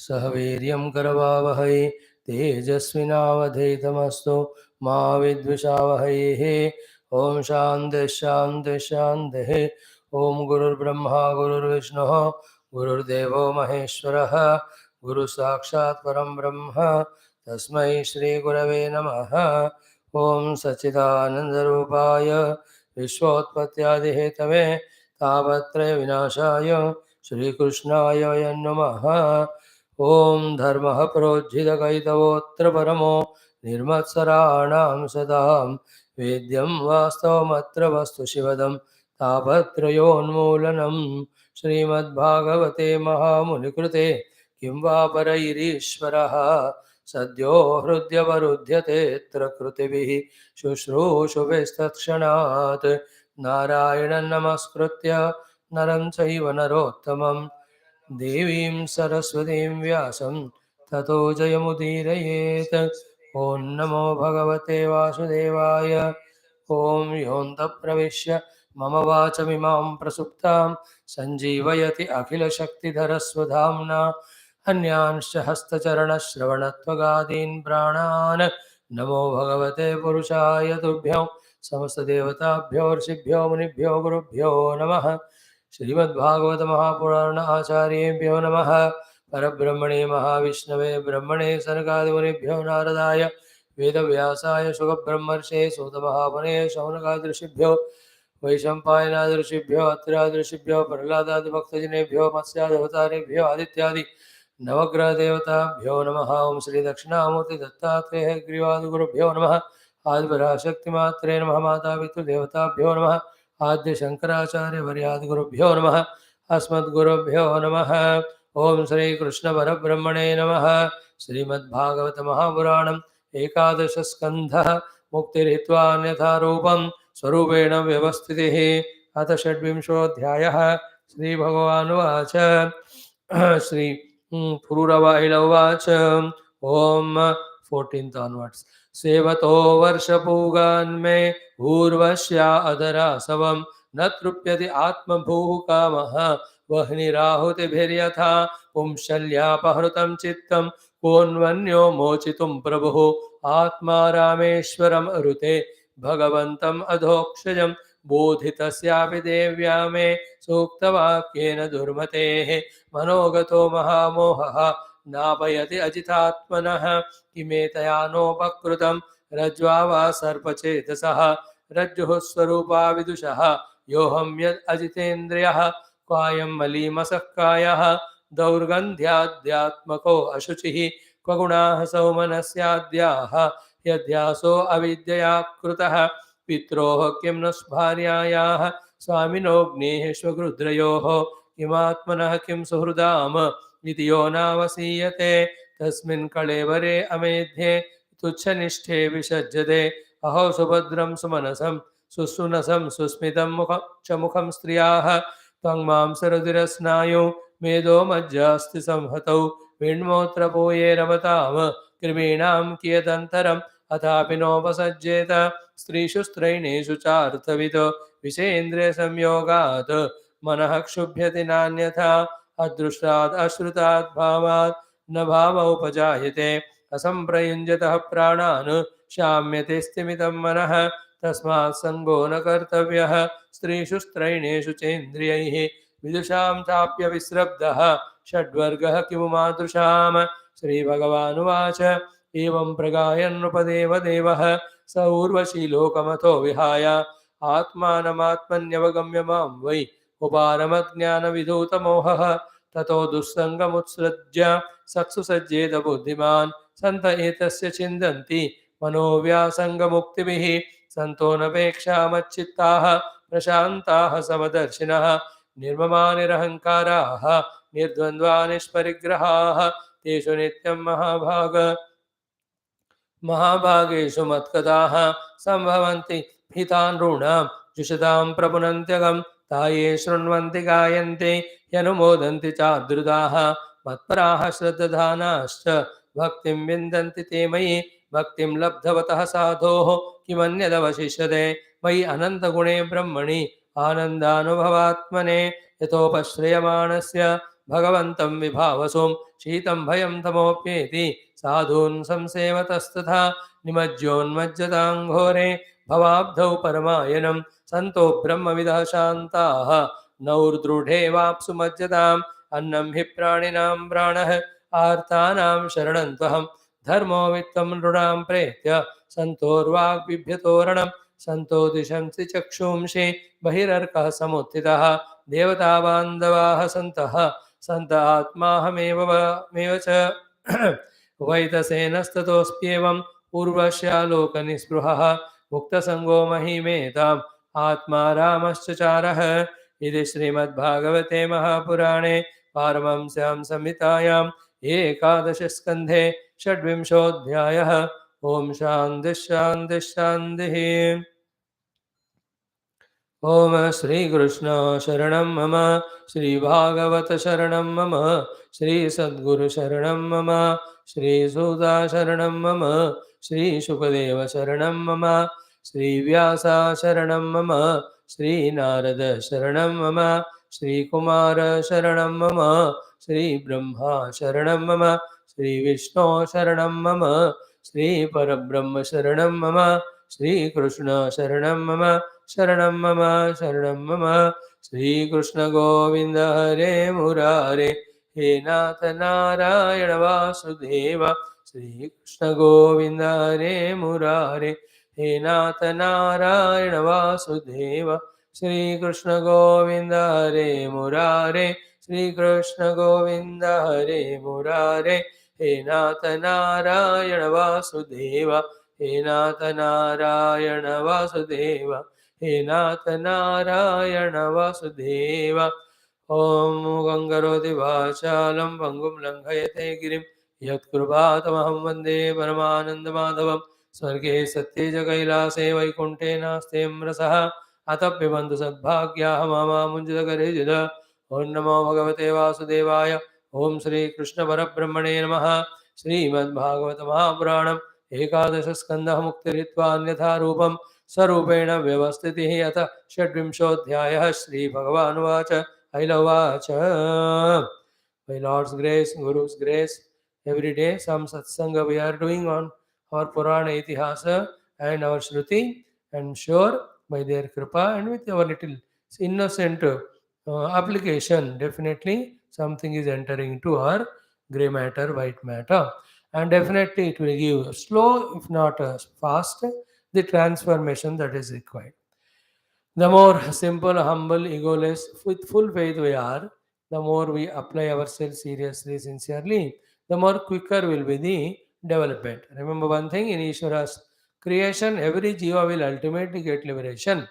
सह वीर्यं करवावहै तेजस्विनावधीतमस्तु मा विद्विषावहैः। ओम शांति शांति शांति। ओम गुरुर्ब्रह्मा गुरुर्विष्णुः गुरुर्देवो महेश्वरः गुरु साक्षात् परं ब्रह्म तस्मै श्री गुरवे नमः। ओम सच्चिदानंदरूपाय विश्वोत्पत्त्यादिहेतवे तापत्रय विनाशाय श्रीकृष्णाय वयं नमः। ओम धर्मः प्रोज्झितकैतवोऽत्र परमो निर्मत्सराणां सदां वेद्यं वास्तवमत्र वस्तु शिवदं तापत्रयोन्मूलनं श्रीमद्भागवते महामुनिकृते किं वा परैरीश्वरः सद्यो हृद्यवरुध्यतेऽत्र कृतिभिः शुश्रूषुभिस्तत्क्षणात् नारायणं नमस्कृत्य नरं चैव नरोत्तमं देवीं सरस्वतीं व्यासं ततो जयमुदीरयेत्। ॐ नमो भगवते वासुदेवाय। ॐ योऽन्तः प्रविश्य मम वाचमिमां प्रसुप्तां सञ्जीवयति अखिलशक्तिधरस्वधाम्ना अन्यांश्च हस्तचरणश्रवणत्वगादीन् प्राणान् नमो भगवते पुरुषाय तुभ्यं समस्तदेवताभ्यो ऋषिभ्यो मुनिभ्यो गुरुभ्यो नमः। श्रीमद्भागवत महापुराण आचार्येभ्यो नमः। परब्रह्मणे महाविष्णवे ब्रह्मणे सनकादिमुनिभ्यो नारदाय वेदव्यासाय शुकब्रह्मर्षे सूतमहामुने शौनकादृशिभ्यो वैशम्पायनादृशिभ्यो अत्र्यादृशिभ्यो प्रह्लादादिभक्तजनेभ्यो मत्स्यादवतारेभ्यो आदित्यादि नवग्रहदेवताभ्यो नमः। ओं श्री दक्षिणामूर्ति दत्तात्रेय ग्रीवादिगुरुभ्यो नमः। आदिपराशक्तिमात्रे नमः। माता पितृदेवताभ्यो नमः। आद्य शंकराचार्य वर्यादिगुरुभ्यो नमः। अस्मद्गुरुभ्यो नमः। ओम श्री कृष्ण परब्रह्मणे नमः। श्रीमद्भागवत महापुराणम् एकादश स्कन्धः मुक्तिरित्वा अन्यथा रूपं स्वरूपेण व्यवस्थितिः। अथ षड्विंशोऽध्यायः। श्रीभगवानुवाच श्री पुरूरवाइल उवाच ओम 14th onwards। सेवतो वर्षपूगान्मे ऊर्वश्या अधरासवं न तृप्यति आत्मभूः कामः वह्निराहुतिभिर्यथा पुंशल्यापहृतं चित्तं कोऽन्वन्यो मोचितुं प्रभुः आत्मा रामेश्वरम् अरुते भगवन्तम् अधोक्षजं बोधितस्यापि देव्या मे सूक्तवाक्येन दुर्मतेः मनोगतो महामोहः नापयति अजितात्मनः किमेतया नोपकृतं रज्ज्वा वा सर्पचेतसः रज्जुः स्वरूपा विदुषः योऽहं यद् अजितेन्द्रियः क्वायं मलीमसः कायः दौर्गन्ध्याद्यात्मको अशुचिः क्वगुणाः सौमनस्याद्याः यद्यासो अविद्यया कृतः पित्रोः किं न भार्यायाः स्वामिनोऽग्नेः स्वगृध्रयोः किमात्मनः किं सुहृदाम इति यो नावसीयते तस्मिन् कळेवरे अमेध्ये तुच्छनिष्ठे विसज्जते अहो सुभद्रं सुमनसं सुसुनसं सुस्मितं मुखं स्त्रियाः त्वं मांसरुधिरस्नायु मेदो मज्जास्ति संहतौ विण्मोत्रपूये रमताम कृमीणां कियदन्तरम् अथापि नोपसज्जेत स्त्रीषु स्त्रैणेषु चार्थविदो विषेन्द्रियसंयोगात् मनः क्षुभ्यति नान्यथा अदृष्टात् अश्रुतात् भावात् न भावोपजायते असंप्रयुञ्जतः प्राणान् शाम्यते स्तिमितं मनः तस्मात् संगो न कर्तव्यः स्त्रीषु स्त्रैणेषु चेन्द्रियैः विदुषां चाप्य विस्रब्धः षड्वर्गः किमु मादृशाम्। श्रीभगवानुवाच एवं प्रगायन्नृपदेवदेवः स ऊर्वशी लोकमथो विहाय आत्मानमात्मन्यवगम्य मां वै उपारमज्ञानविधूतमोहः ततो दुस्सङ्गमुत्सृज्य सत्सु सज्जेत बुद्धिमान् सन्त एतस्य चिन्तन्ति मनोव्यासङ्गमुक्तिभिः सन्तो नपेक्षामच्चित्ताः प्रशान्ताः समदर्शिनः निर्ममा निरहङ्काराः निर्द्वन्द्वा निष्परिग्रहाः तेषु नित्यं महाभागेषु मत्कथाः सम्भवन्ति हितान् नॄणां जुषतां प्रपुनन्त्यगं ताये शृण्वन्ति गायन्ति ह्यनुमोदन्ति चादृताः मत्पराः श्रद्धानाश्च भक्तिं विन्दन्ति ते मयि भक्तिं लब्धवतः साधोः किमन्यदवशिष्यते मयि अनन्तगुणे ब्रह्मणि आनन्दानुभवात्मने यतोपश्रयमाणस्य भगवन्तं विभावसुं शीतं भयं तमोप्येति साधून् संसेवतस्तथा निमज्जोन्मज्जतां घोरे भवाब्धौ परमायनं सन्तो ब्रह्मविदः शान्ताः नौर्दृढे वाप्सु मज्जताम् अन्नं हि प्राणिनां प्राणः आर्तानां शरणं त्वहं धर्मो वित्तं नृणां प्रेत्य सन्तोर्वाग्बिभ्यतोरणं सन्तो दिशन्ति चक्षुंषि बहिरर्कः समुत्थितः देवता बान्धवाः सन्तः सन्त आत्माहमेव च वैतसेनस्ततोऽस्त्येवं पूर्वस्यालोकनिस्पृहः मुक्तसङ्गो महिमेताम् आत्मा रामश्चचारः इति श्रीमद्भागवते महापुराणे पारमहंस्यां संहितायाम् एकादशस्कन्धे षड्विंशोऽध्यायः। ॐ शान्तिः शान्तिः शान्तिः। ओम श्री कृष्ण शरणं मम, श्री भागवत शरणं मम, श्री सद्गुरु शरणं मम, श्री सुदा शरणं मम, श्री शुकदेव शरणं मम, श्री व्यासा शरणं मम, श्री नारद शरणं मम, श्री कुमार शरणं मम, श्री ब्रह्मा शरणं मम, श्री विष्णु शरणं मम, श्री परब्रह्म शरणं मम, श्री कृष्ण शरणं मम, शरणं मम शरणं मम। श्री कृष्ण गोविंद हरे मुरारे, हे नाथ नारायण वासुदेव। श्री कृष्ण गोविंद हरे मुरारे, हे नाथ नारायण वासुदेव। श्री कृष्ण गोविंद हरे मुरारे, श्री कृष्ण गोविंद हरे मुरारे, हे नाथ नारायण वासुदेव, हे नाथ नारायण वासुदेव, हे नाथ नारायण वासुदेव। ॐ गङ्गरोति वाचालं पङ्गुं लङ्घयते गिरिं यत्कृपातमहं वन्दे परमानन्दमाधवं। स्वर्गे सत्ये च कैलासे वैकुण्ठे नास्ते रसः अतप्यबन्धु सद्भाग्याः मामुञ्जितकरेजिद। ॐ नमो भगवते वासुदेवाय। ॐ श्रीकृष्णपरब्रह्मणे नमः। श्रीमद्भागवत महापुराणम् एकादशस्कन्धः मुक्तिरित्वा अन्यथा रूपं स्वरूपेण व्यवस्थितिः। अथ षड्विंशोऽध्यायः। श्रीभगवानुवाच ऐलवाच। By Lord's grace, Guru's grace, every day some satsanga we are doing on our Purana Itihasa and our Shruti, and sure by their kripa and with our little innocent application, definitely something is entering into our grey matter, white matter, and definitely it will give slow, if not fast, the transformation that is required. The more simple, humble, egoless, with full faith we are, the more we apply ourselves seriously, sincerely, the more quicker will be the development. Remember one thing, in Ishvara's creation, every jiva will ultimately get liberation.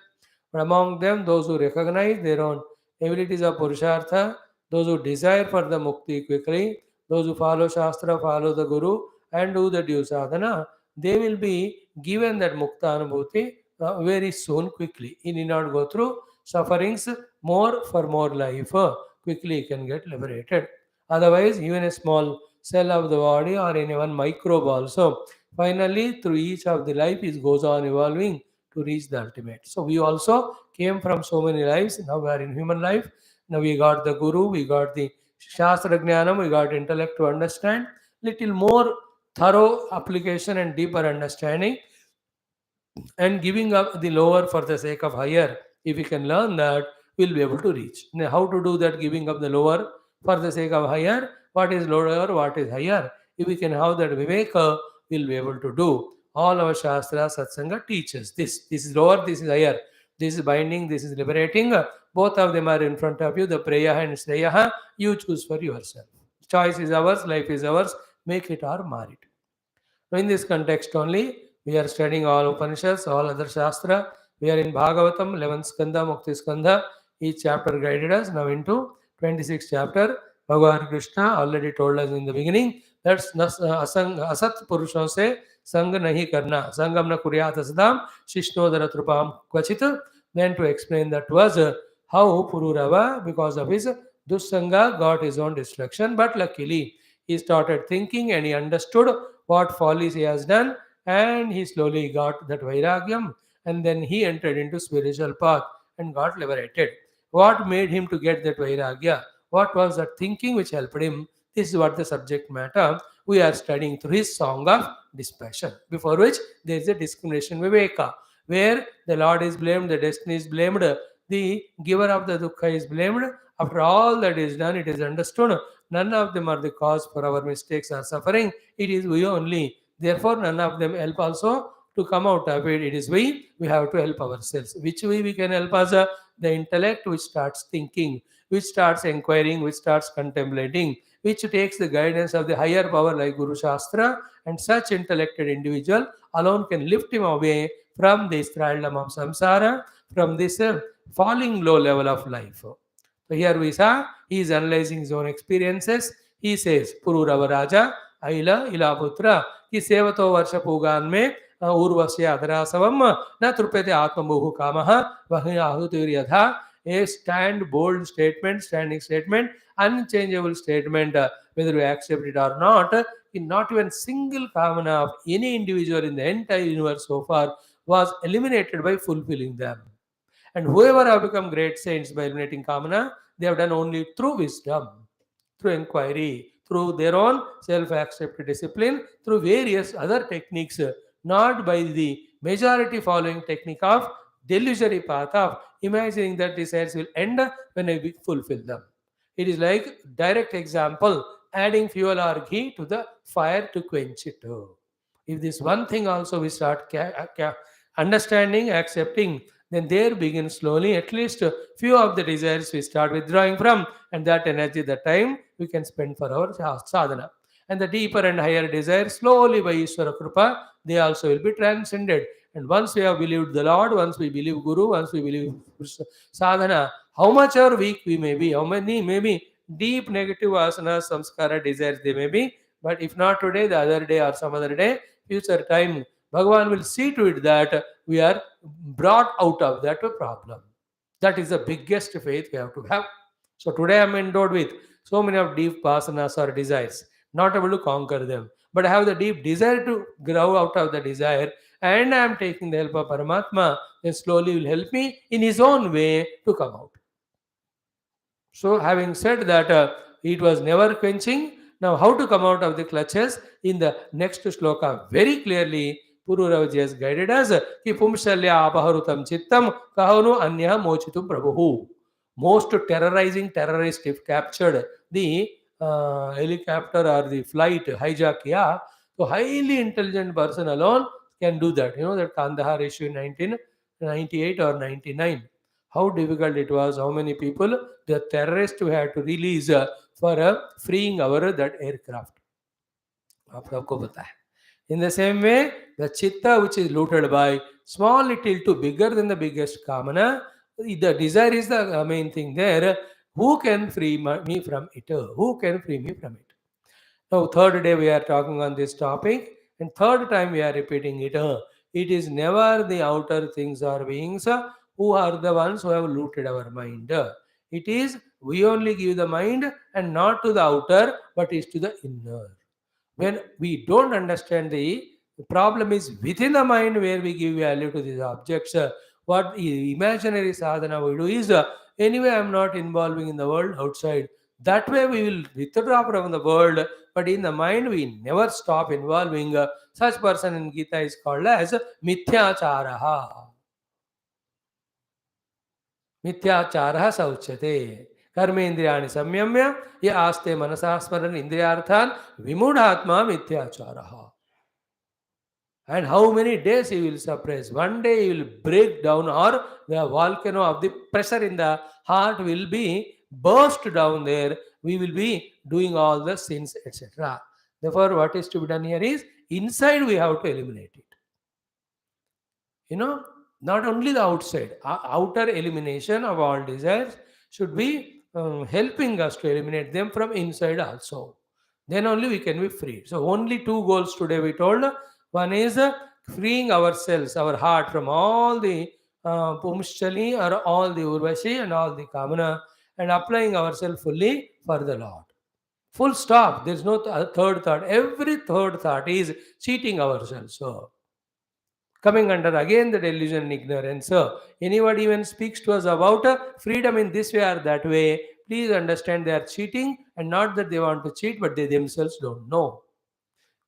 But among them, those who recognize their own abilities of Purushartha, those who desire for the mukti quickly, those who follow Shastra, follow the Guru, and do the due sadhana, they will be given that mukta anubhuti very soon, quickly. He need not go through sufferings more for more life. Quickly he can get liberated. Otherwise, even a small cell of the body or in one microbe also, finally through each of the life it goes on evolving to reach the ultimate. So we also came from so many lives. Now we are in human life. Now we got the Guru, we got the Shastra Jnanam, we got intellect to understand. Little more thorough application and deeper understanding, and giving up the lower for the sake of higher. If we can learn that, we'll be able to reach. Now, how to do that, giving up the lower for the sake of higher? What is lower, what is higher? If we can have that viveka, we'll be able to do. All our Shastra, Satsanga teaches this. This is lower, this is higher. This is binding, this is liberating. Both of them are in front of you, the Preya and Sreya. You choose for yourself. Choice is ours, life is ours. Make it or mar it. Now, in this context only, we are studying all Upanishads, all other Shastra. We are in Bhagavatam, 11th Skandha, Mukti Skandha. Each chapter guided us. Now into 26th chapter, Bhagavan Krishna already told us in the beginning that asat purusho se sang nahi karna, sangam na kuryat asadam, shishnodara trupam kvachit. Then to explain that was how Pururava, because of his dussanga, got his own destruction. But luckily, he started thinking and he understood what follies he has done, and he slowly got that vairagyam, and then he entered into spiritual path and got liberated. What made him to get that vairagya? What was that thinking which helped him? This is what the subject matter we are studying through his song of dispassion, before which there is a discrimination viveka, where the Lord is blamed, the destiny is blamed, the giver of the dukkha is blamed. After all that is done, it is understood none of them are the cause for our mistakes or suffering. It is we only. Therefore, none of them help also to come out of it. It is we have to help ourselves. Which way we can help us? The intellect which starts thinking, which starts inquiring, which starts contemplating, which takes the guidance of the higher power like Guru Shastra, and such intellected individual alone can lift him away from this thraldom of samsara, from this falling low level of life. So here we saw he is analyzing his own experiences. He says, Pururava Raja, Aila, Ilaputra, ki sevato varsha pugan me urvasya adarasavam na trupete atmamuhu kamaha vahi ahutir yadha. A standing statement, unchangeable statement, whether we accept it or not. In not even single kamana of any individual in the entire universe so far was eliminated by fulfilling them. And whoever have become great saints by eliminating kamana, they have done only through wisdom, through inquiry, through their own self-accepted discipline, through various other techniques, not by the majority following technique of delusory path of imagining that desires will end when I fulfill them. It is like direct example, adding fuel or ghee to the fire to quench it. If this one thing also we start understanding, accepting, then there begins slowly at least a few of the desires we start withdrawing from, and that energy, that time we can spend for our sadhana. And the deeper and higher desires, slowly by Ishvara Kripa, they also will be transcended. And once we have believed the Lord, once we believe Guru, once we believe sadhana, how much or weak we may be, how many maybe deep negative asanas, samskara, desires they may be, but if not today, the other day or some other day, future time, Bhagavan will see to it that we are brought out of that problem. That is the biggest faith we have to have. So today I am endowed with so many of deep vasanas or desires, not able to conquer them. But I have the deep desire to grow out of the desire, and I am taking the help of Paramatma, then slowly will help me in his own way to come out. So having said that it was never quenching, now how to come out of the clutches? In the next shloka, very clearly, Pururavaji has guided us, ki pumshalya apaharutam chittam kahanu anya mochitum prabhu. Most terrorizing terrorist, if captured the helicopter or the flight hijack, yeah, so highly intelligent person alone can do that. You know that Kandahar issue in 1998 or 99. How difficult it was, how many people the terrorists had to release for freeing our that aircraft. आप सबको पता है. In the same way, the chitta which is looted by small little to bigger than the biggest kamana, the desire is the main thing there. Who can free me from it? Who can free me from it? Now, third day we are talking on this topic, and third time we are repeating it. It is never the outer things or beings who are the ones who have looted our mind. It is we only give the mind and not to the outer, but is to the inner. When we don't understand the problem is within the mind where we give value to these objects. What imaginary sadhana we do is anyway I am not involving in the world outside. That way we will withdraw from the world, but in the mind we never stop involving. Such person in Gita is called as mithyacharaha. Mithyacharaha sauchyate. Karmendriyani samyamya ya aste manasa smaran indriyarthan vimudhatma mithyacharaha. And how many days he will suppress? One day he will break down, or the volcano of the pressure in the heart will be burst down there. We will be doing all the sins, etc. Therefore, what is to be done here is inside we have to eliminate it. You know, not only the outside, outer elimination of all desires should be helping us to eliminate them from inside also. Then only we can be free. So only two goals today we told. One is freeing ourselves, our heart from all the pumshali or all the urvashi and all the kamana, and applying ourselves fully for the Lord. Full stop. There is no third thought. Every third thought is cheating ourselves. So coming under again the delusion and ignorance. So anybody even speaks to us about freedom in this way or that way, please understand they are cheating, and not that they want to cheat, but they themselves don't know.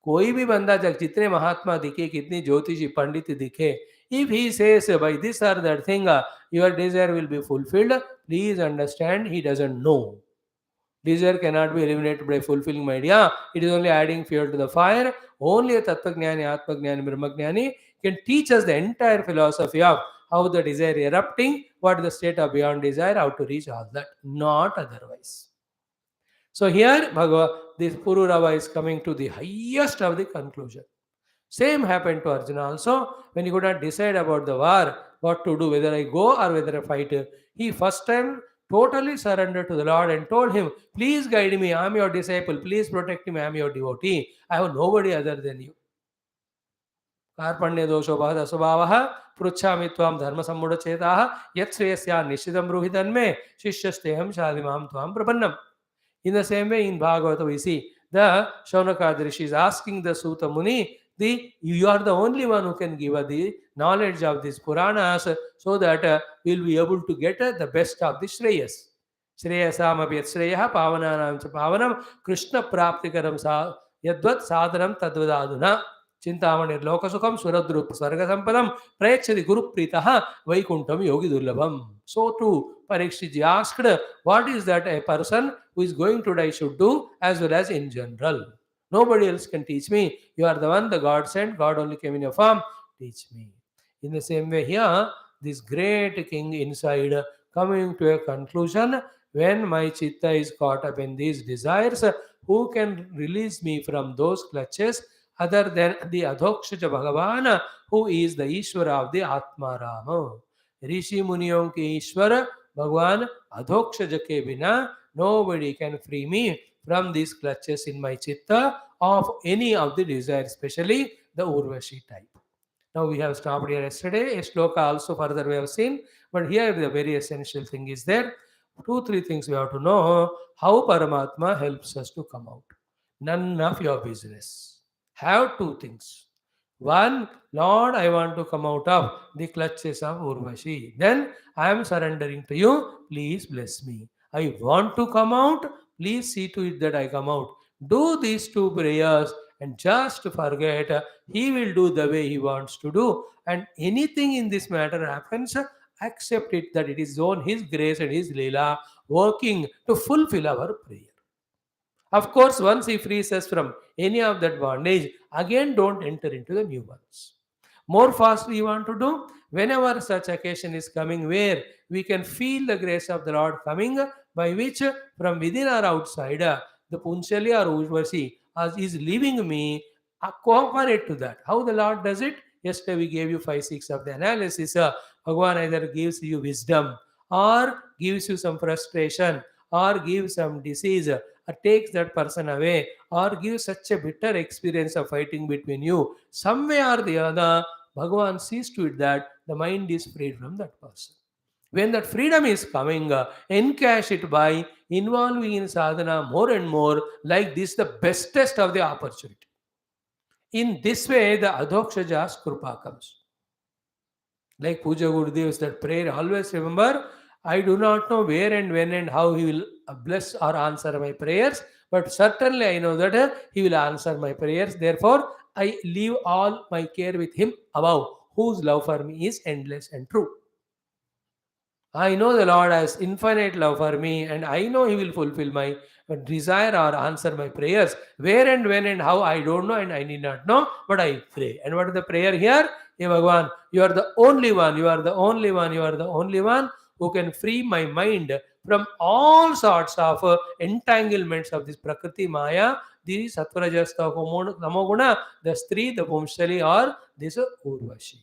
कोई भी बंदा जब जितने महात्मा दिखे, कितनी ज्योतिषी पंडित दिखे, if he says by this or that thing your desire will be fulfilled, please understand he doesn't know. Desire cannot be eliminated by fulfilling my idea. It is only adding fuel to the fire. Only a Tattvajnani, Atmajnani, Brahmajnani can teach us the entire philosophy of how the desire erupting, what is the state of beyond desire, how to reach all that, not otherwise. So here, this Pururava is coming to the highest of the conclusion. Same happened to Arjuna also. When he could not decide about the war, what to do, whether I go or whether I fight, he first time totally surrendered to the Lord and told him, please guide me, I am your disciple, please protect me, I am your devotee, I have nobody other than you. कार्पण्य दोषोपहत स्वभावः पृच्छामि त्वां धर्म सम्मूढचेताः यत् श्रेयस्या निश्चितं ब्रूहि तन्मे शिष्यस्तेहं शाधिमां त्वां प्रपन्नम्. In the same way, in Bhagavatam, we see the Shaunaka Rishi is asking the Suta Muni, you are the only one who can give us the knowledge of these Puranas so that we will be able to get the best of the Shreyas. Shreyasam apyat Shreya Pavananam cha Pavanam Krishna Praptikaram Yadvat Sadhanam Tadvadaduna Chintamanir Lokasukam Suradrup Sarga Sampadam Prayachadi Guru Pritaha Vaikuntam Yogi Durlabham. So too, Parikshitji asked, what is that a person who is going to die should do, as well as in general? Nobody else can teach me. You are the one the God sent. God only came in your form. Teach me. In the same way here, this great king inside coming to a conclusion, when my chitta is caught up in these desires, who can release me from those clutches other than the Adhokshaja Bhagavan, who is the Ishvara of the Atmarama? ऋषि मुनियों के ईश्वर भगवान अधोक्षज के बिना nobody can free me from these clutches in my chitta of any of the desires, especially the Urvashi type. Now we have stopped here yesterday. A shloka also further we have seen, but here the very essential thing is there. 2-3 things we have to know. How Paramatma helps us to come out. None of your business. Have 2 things. One, Lord, I want to come out of the clutches of Urvashi. Then I am surrendering to you. Please bless me. I want to come out. Please see to it that I come out. Do these 2 prayers and just forget he will do the way he wants to do. And anything in this matter happens, accept it that it is on his grace and his leela working to fulfill our prayer. Of course, once he frees us from any of that bondage, again don't enter into the new ones. More fastly you want to do, whenever such occasion is coming where we can feel the grace of the Lord coming, by which from within or outside, the Punchali or Urvashi is leaving me, cooperate to that. How the Lord does it? Yesterday we gave you 5-6 of the analysis. Bhagavan either gives you wisdom or gives you some frustration or gives some disease, or takes that person away, or gives such a bitter experience of fighting between you. Some way or the other, Bhagavan sees to it that the mind is freed from that person. When that freedom is coming, encash it by involving in sadhana more and more, like this, the bestest of the opportunity. In this way, the Adhokshaja's Krupa comes. Like Puja Gurudev's that prayer, always remember, I do not know where and when and how he will bless or answer my prayers, but certainly I know that he will answer my prayers. Therefore, I leave all my care with him above, whose love for me is endless and true. I know the Lord has infinite love for me, and I know he will fulfill my desire or answer my prayers. Where and when and how, I don't know and I need not know, but I pray. And what is the prayer here? Hey Bhagavan, you are the only one, you are the only one, you are the only one who can free my mind from all sorts of entanglements of this Prakriti Maya, the Satvarajasta Namoguna, the Stri, the Pumshali, or this Urvashi.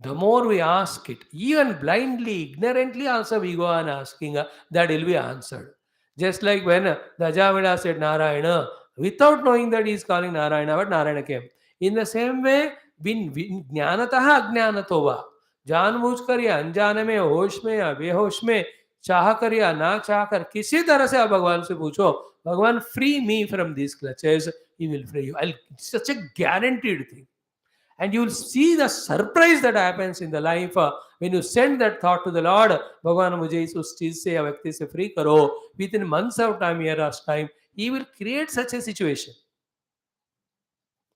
The more we ask it, even blindly, ignorantly also we go on asking, that will be answered. Just like when the Ajamila said Narayana, without knowing that he is calling Narayana, but Narayana came. In the same way, Jnanataha Ajnanatova. जानबूझकर या अनजाने में, होश में या बेहोश में, चाह कर या ना चाह कर, किसी तरह से आप भगवान से पूछो, भगवान free me from these clutches, he will free you. It's such a guaranteed thing. And you will see the surprise that happens in the life When you send that thought to the Lord, Bhagavan mujhe us cheez se ya vyakti se free karo, within months of time, years time, He will create such a situation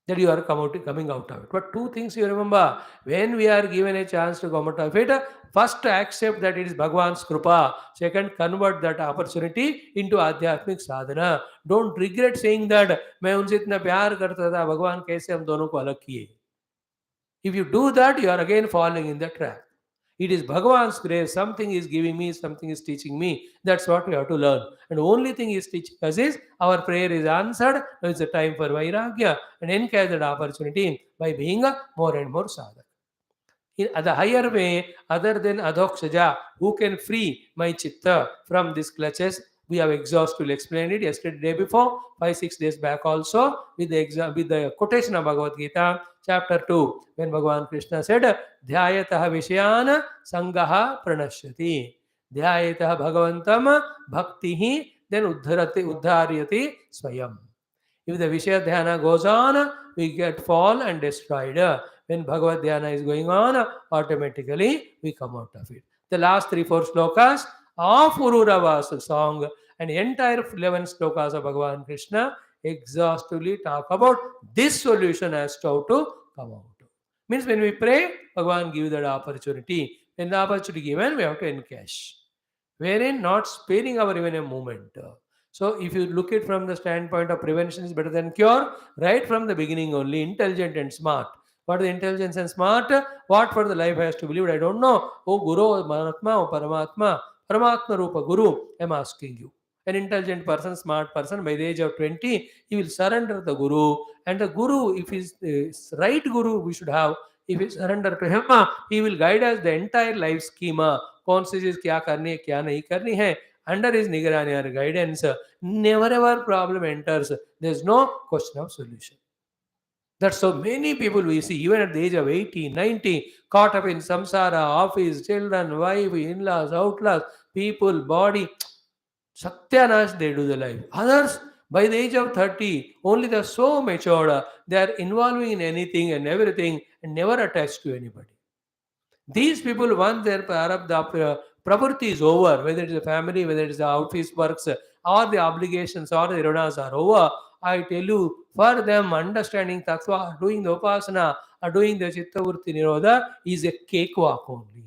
that you are coming out of it. But two things you remember, when we are given a chance to come out of it, first accept that it is Bhagwan's Krupa. Second, convert that opportunity into Adhyatmik Sadhana. Don't regret saying that, मैं उनसे इतना प्यार करता था, भगवान कैसे हम दोनों को अलग किए. If you do that, you are again falling in the trap. It is Bhagavan's grace. Something is giving me, something is teaching me. That's what we have to learn. And the only thing is teaching us is our prayer is answered. Now it's a time for Vairagya and encourage that opportunity by being a more and more sadhak. In the higher way, other than Adhokshaja, who can free my chitta from these clutches? We have exhaustively explained it yesterday, day before, 5-6 days back also, with the quotation of Bhagavad Gita, chapter 2, when Bhagavan Krishna said, Dhyayatah Vishayana Sangaha Pranashyati. Dhyayatah Bhagavantam Bhaktihi, then Udharyati Swayam. If the Vishaya Dhyana goes on, we get fall and destroyed. When Bhagavad Dhyana is going on, automatically we come out of it. The last 3-4 slokas of PUROORAVA'S song and entire 11 slokas of Bhagavan Krishna exhaustively talk about this solution as to how to come out. Means when we pray, Bhagavan gives that opportunity. When the opportunity given, we have to encash. Wherein not sparing our even a moment. So if you look at from the standpoint of prevention is better than cure, right from the beginning only, intelligent and smart. What is intelligence and smart? What for the life has to believe? I don't know. Oh Guru, oh Mahatma, oh Paramatma, Paramatma Rupa Guru, I am asking you. An intelligent person, smart person, by the age of 20, he will surrender the Guru. And the Guru, if he is the right Guru we should have, if we surrender to him, he will guide us the entire life schema. कौन सी चीज क्या करनी है क्या नहीं करनी है. Under his nigarani or guidance, never ever problem enters. There is no question of solution. That's so many people we see, even at the age of 80, 90, caught up in samsara, office, children, wife, in-laws, outlaws, people, body. Satyanash, they do the life. Others, by the age of 30, only they are so matured, they are involving in anything and everything and never attached to anybody. These people, once their pravarti is over, whether it is a family, whether it is the office works, or the obligations or the iranas are over, I tell you, for them, understanding tattva, doing the upasana, or doing the chittavurti nirodha is a cakewalk only.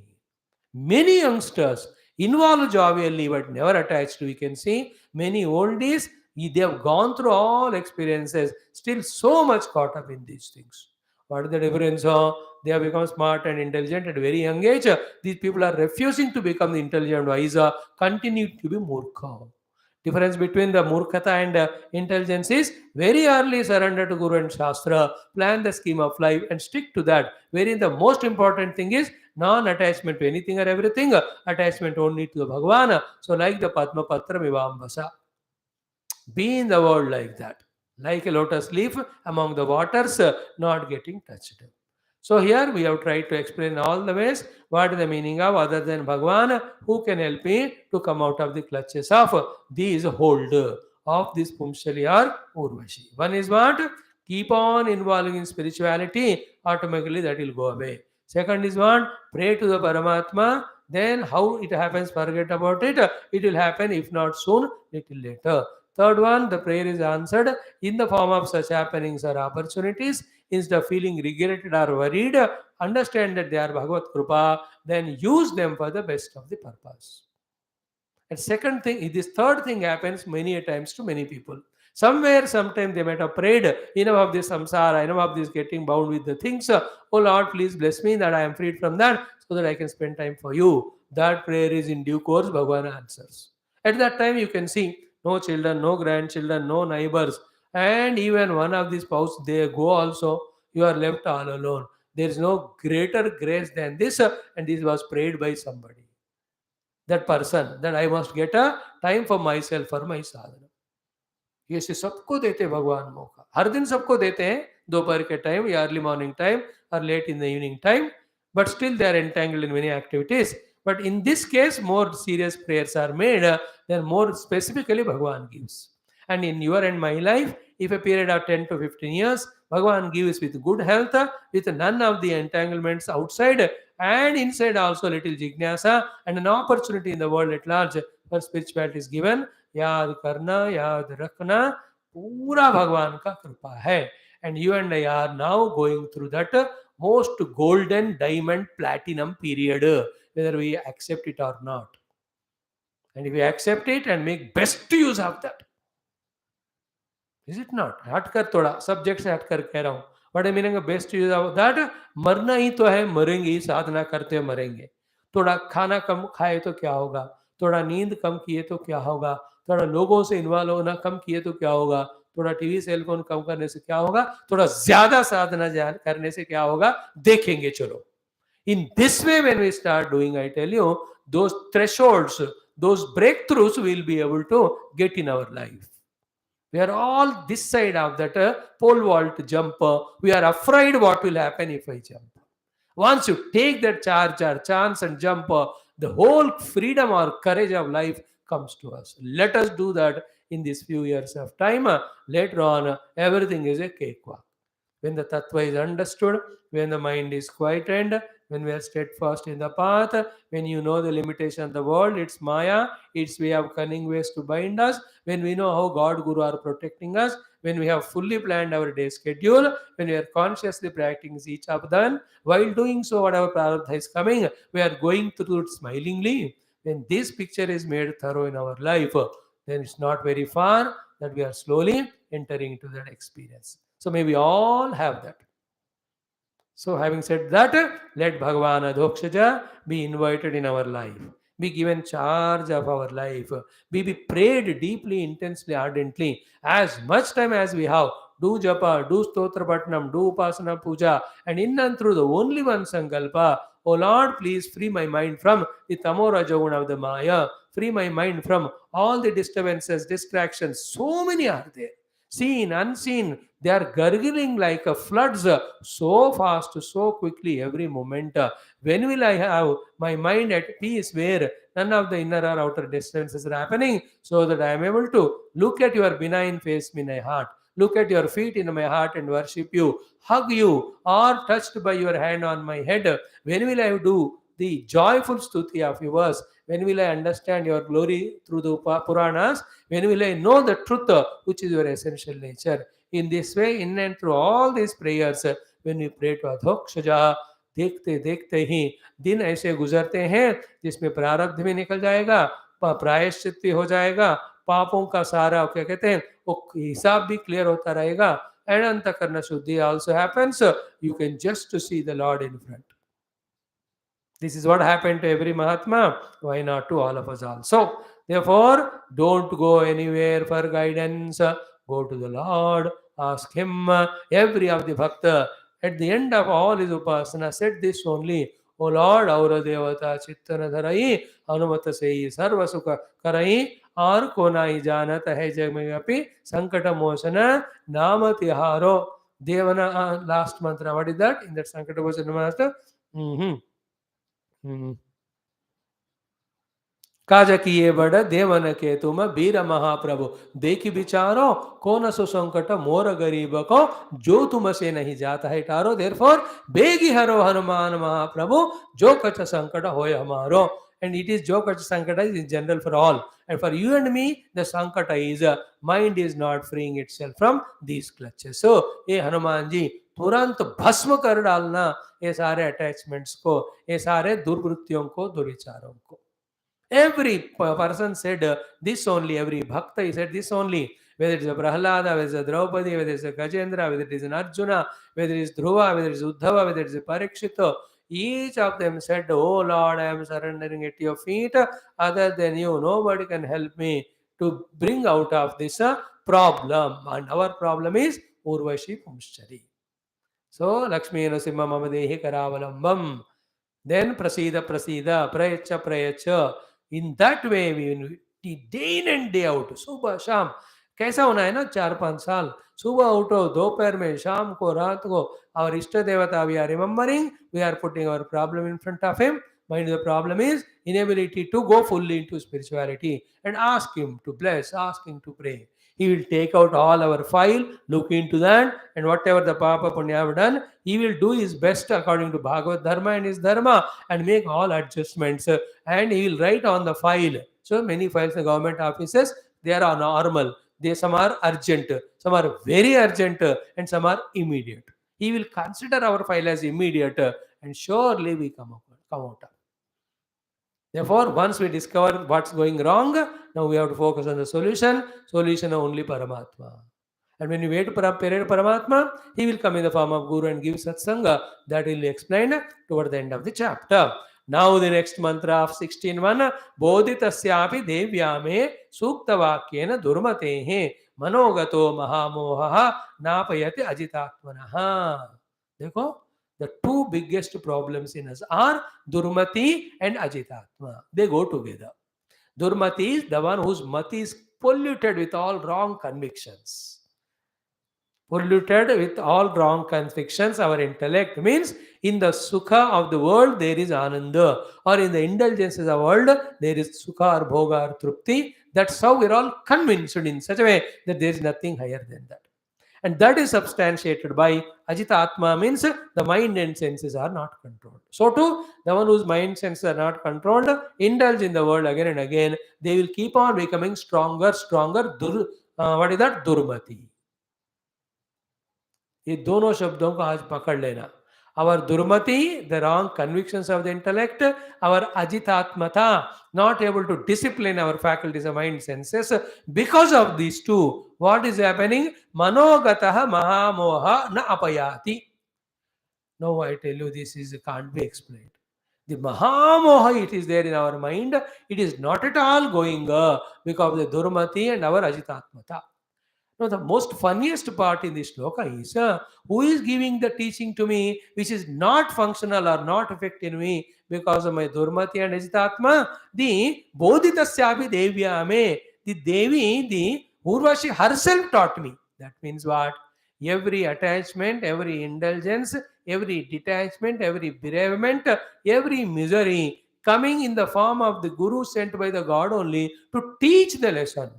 Many youngsters involved jovially but never attached to, we can see many oldies, they have gone through all experiences, still so much caught up in these things. What is the difference? They have become smart and intelligent at a very young age. These people are refusing to become the intelligent wise, continue to be murkha. Difference between the murkhata and intelligence is very early surrender to Guru and Shastra, plan the scheme of life and stick to that. Wherein the most important thing is non-attachment to anything or everything, attachment only to the Bhagavan. So like the Padma Patra Vivambasa, be in the world like that. Like a lotus leaf among the waters, not getting touched. So here we have tried to explain all the ways what is the meaning of other than Bhagavan, who can help me to come out of the clutches of these hold of this Pumshali or Urvashi. One is what? Keep on involving in spirituality, automatically that will go away. Second is what? Pray to the Paramatma, then how it happens, forget about it. It will happen, if not soon, little later. Third one, the prayer is answered in the form of such happenings or opportunities. Instead of feeling regretted or worried, understand that they are Bhagavad Krupa, then use them for the best of the purpose. And second thing, this third thing happens many a times to many people. Somewhere, sometime they might have prayed, enough of this samsara, enough of this getting bound with the things. Oh Lord, please bless me that I am freed from that so that I can spend time for you. That prayer is in due course, Bhagavan answers. At that time, you can see no children, no grandchildren, no neighbors, and even one of these spouse, they go also, you are left all alone. There is no greater grace than this, and this was prayed by somebody. That person, that I must get a time for myself, for my sadhana. ये सबको देते भगवान मौका, हर दिन सबको देते हैं, दोपहर के टाइम या अर्ली मॉर्निंग टाइम और late in the evening time, but still they are entangled in many activities. But in this case, more serious prayers are made, then more specifically Bhagavan gives. And in your and my life, if a period of 10 to 15 years, Bhagavan gives with good health, with none of the entanglements outside, and inside also little jignasa and an opportunity in the world at large for spirituality is given. Yaad karna, yaad rakhna, pura Bhagwan ka kripa hai. And you and I are now going through that most golden diamond platinum period, whether we accept it or not. And if we accept it and make best use of that, is it not? हटकर थोड़ा subject से हटकर कह रहा हूँ. What I mean best use of that, मरना ही तो है, मरेंगे ही, साधना करते मरेंगे. थोड़ा खाना कम खाए तो क्या होगा, थोड़ा नींद कम किए तो क्या होगा, थोड़ा लोगों से इन्वॉल्व होना कम किए तो क्या होगा, थोड़ा टीवी सेलफोन कम करने से क्या होगा, थोड़ा ज्यादा साधना करने से क्या होगा, देखेंगे चलो. In this way, when we start doing, I tell you, those thresholds, those breakthroughs will be able to get in our life. We are all this side of that pole vault jump. We are afraid what will happen if I jump. Once you take that charge or chance and jump, the whole freedom or courage of life comes to us. Let us do that in these few years of time. Later on, everything is a cakewalk. When the tattva is understood, when the mind is quietened, when we are steadfast in the path, when you know the limitation of the world, it's Maya, its way of cunning ways to bind us, when we know how God, Guru are protecting us, when we have fully planned our day schedule, when we are consciously practicing each of them, while doing so, whatever prarabdha is coming, we are going through it smilingly. When this picture is made thorough in our life, then it's not very far that we are slowly entering into that experience. So may we all have that. So having said that, let Bhagavan Adhokshaja be invited in our life, be given charge of our life, be prayed deeply, intensely, ardently, as much time as we have. Do japa, do stotra patnam, do upasana puja, and in and through the only one sankalpa. O Lord, please free my mind from the tamorajaguna of the Maya, free my mind from all the disturbances, distractions. So many are there. Seen, unseen, they are gurgling like a floods so fast, so quickly every moment. When will I have my mind at peace where none of the inner or outer disturbances are happening, so that I am able to look at your benign face in my heart, look at your feet in my heart and worship you, hug you, or touched by your hand on my head? When will I do the joyful stuti of yours? When will I understand your glory through the Puranas? When will I know the truth which is your essential nature? In this way, in and through all these prayers, when we pray to Adhokshaja, देखते देखते ही दिन ऐसे गुजरते हैं जिसमें प्रारब्ध भी निकल जाएगा, प्रायश्चित भी हो जाएगा, पापों का सारा क्या कहते हैं वो हिसाब भी क्लियर होता रहेगा, and अंतःकरण शुद्धि also happens. You can just see the Lord in front. This is what happened to every Mahatma. Why not to all of us also? Therefore, don't go anywhere for guidance. Go to the Lord. Ask Him. Every of the Bhakta, at the end of all his upasana, said this only. O Lord, aura devata chittana dharai, anumata sei sarva sukha karai, और को नाई जानत है जग में अपि संकट मोचन नाम तिहारो devana. Last mantra, what is that? In that sankata mochana master. काज किए बड़ देवन के तुम वीर महाप्रभु, देखी विचारो कौन सो संकट मोर गरीब को, जो तुम से नहीं जाता है टारो. Therefore, बेगी हरो हनुमान महाप्रभु, जो कछ संकट होय हमारो. And it is जो कछ संकट is in general for all. And for you and me, the sankata is mind is not freeing itself from these clutches. So, ये हनुमान जी तुरंत भस्म कर डालना ये सारे अटैचमेंट्स को, ये सारे दुर्वृत्तियों को, दुर्विचारों को. Every person said this only, every bhakta said this only, whether it is a Prahlada, whether it is a Draupadi, whether it is a Gajendra, whether it is an Arjuna, whether it is Dhruva, whether it is Uddhava, whether it is a Parikshita, each of them said, Oh Lord, I am surrendering at your feet. Other than you, nobody can help me to bring out of this problem. And our problem is Urvashi Pumshari. So, Lakshmi Nasimha Mamadehi Karavalambam. Then prasida, prayacha, prayacha. In that way, we day in and day out, सुबह शाम कैसा होना है ना, 4-5 साल, सुबह उठो, दोपहर में, शाम को, रात को, our इष्ट देवता we are remembering, we are putting our problem in front of him. Mind the problem is inability to go fully into spirituality and ask him to bless, ask him to pray. He will take out all our file, look into that, and whatever the Papa Punya have done, he will do his best according to Bhagavad Dharma and his Dharma and make all adjustments. And he will write on the file. So many files in government offices, they are normal. Some are urgent, some are very urgent, and some are immediate. He will consider our file as immediate, and surely we come out. Therefore, once we discover what's going wrong, now we have to focus on the solution. Solution only Paramatma. And when you wait for Paramatma, he will come in the form of Guru and give Satsanga. That will be explained toward the end of the chapter. Now the next mantra of 16.1. Bodhitasyapi devyame suktavakyena durmatehe manogato mahamohaha napayati ajitatmanaha. Dekho, the two biggest problems in us are Durmati and Ajitatma. They go together. Durmati is the one whose mati is polluted with all wrong convictions. Polluted with all wrong convictions, our intellect means in the sukha of the world there is ananda, or in the indulgences of the world there is sukha or bhoga or trupti. That's how we're all convinced in such a way that there is nothing higher than that. And that is substantiated by Ajita Atma, means the mind and senses are not controlled. So too, the one whose mind and senses are not controlled, indulge in the world again and again, they will keep on becoming stronger. What is that? Durmati. ये दोनों शब्दों को आज पकड़ लेना. Our durmati, the wrong convictions of the intellect, our ajitatmata, not able to discipline our faculties of mind senses. Because of these two, what is happening? Manogataha mahamoha na apayati. Now I tell you, this can't be explained. The mahamoha, it is there in our mind. It is not at all going because of the durmati and our ajitatmata. Now, the most funniest part in this shloka is who is giving the teaching to me which is not functional or not effective in me because of my durmati and ajitatma? The bodhitasyapi devyame, the Devi, the Urvashi herself taught me. That means what? Every attachment, every indulgence, every detachment, every bereavement, every misery coming in the form of the Guru sent by the God only to teach the lesson.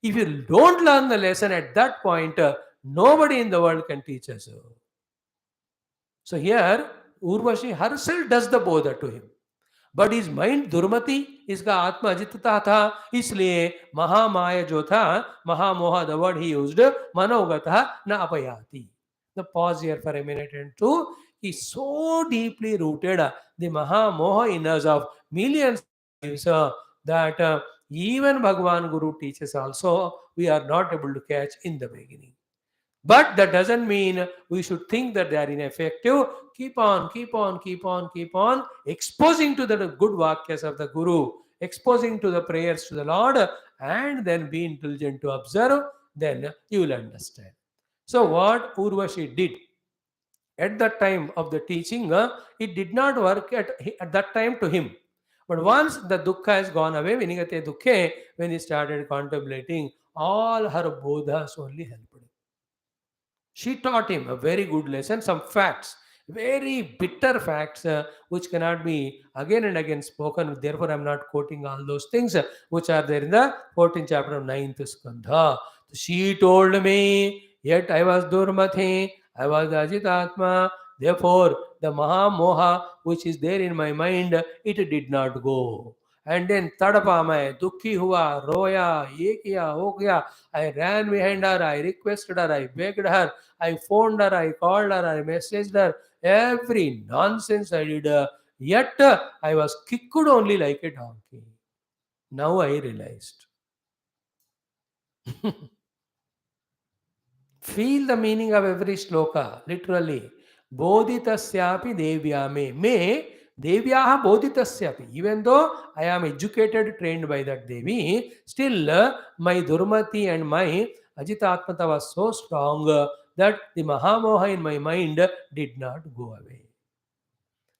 If you don't learn the lesson at that point, nobody in the world can teach us. So here, Urvashi herself does the bodha to him. But his mind durmati, इसका आत्मा अजितता था, इसलिए महामाया जो था, महामोहा, the word he used, मनोगतः न अपयाति. The pause here for a minute and two. Is so deeply rooted, the Mahamoha in us of millions of lives, that even Bhagavan Guru teaches also, we are not able to catch in the beginning. But that doesn't mean we should think that they are ineffective. Keep on exposing to the good vakyas of the Guru, exposing to the prayers to the Lord, and then be intelligent to observe, then you will understand. So what Urvashi did at that time of the teaching, it did not work at that time to him. But once the dukkha has gone away, vinigate dukkhe, when he started contemplating, all her bodhas only helped him. She taught him a very good lesson, some facts, very bitter facts, which cannot be again and again spoken. Therefore, I am not quoting all those things which are there in the 14th chapter of 9th Skandha. She told me, yet I was Durmati, I was Ajitatma. Therefore, the Mahamoha which is there in my mind, it did not go. And then tadapa मैं दुखी हुआ, रोया, ये किया, वो किया. I ran behind her, I requested her, I begged her, I phoned her, I called her, I messaged her. Every nonsense I did. Yet I was kicked only like a donkey. Now I realized. Feel the meaning of every shloka, literally. Bodhitasyapi devyame. Me, devyaha bodhitasyapi. Even though I am educated, trained by that Devi, still my durmati and my ajitatmata was so strong that the Mahamoha in my mind did not go away.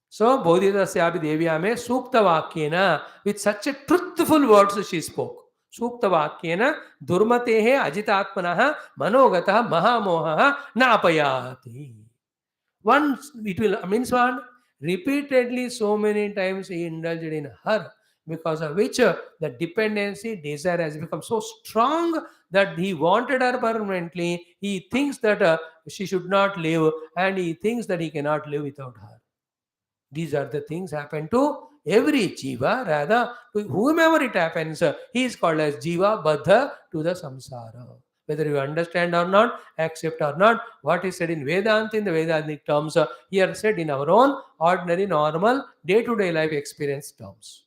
So, bodhitasyapi devyame sukta vakyena, with such a truthful words she spoke. सूक्तवाक्येन दुर्मतेः अजितात्मनः मनोगतः महामोहः न अपयाति. Once it will means one repeatedly so many times he indulged in her because of which the dependency desire has become so strong that he wanted her permanently. He thinks that she should not live, and he thinks that he cannot live without her. These are the things happen to every jiva, rather to whomever it happens. He is called as jiva baddha to the samsara. Whether you understand or not, accept or not, what is said in Vedanta in the Vedantic terms, here said in our own ordinary, normal, day-to-day life experience terms.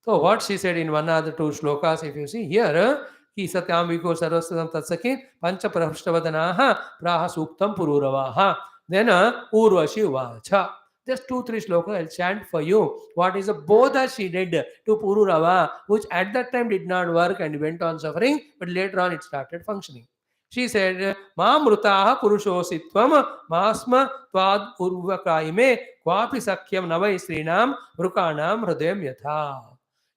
So what she said in one or the two shlokas, if you see here, ki satyam viko sarvasvatam tatsaki pancha prahrishtavadanaha praha suktam pururavaha. Then urvashi vacha. Just 2-3 slokas I'll chant for you. What is the bodha she did to Pururava, which at that time did not work and went on suffering, but later on it started functioning. She said, Ma mrutaha purushositvam masma tvad urvakaime kwapi sakyam navai srinam vrukanam hridayam yatha.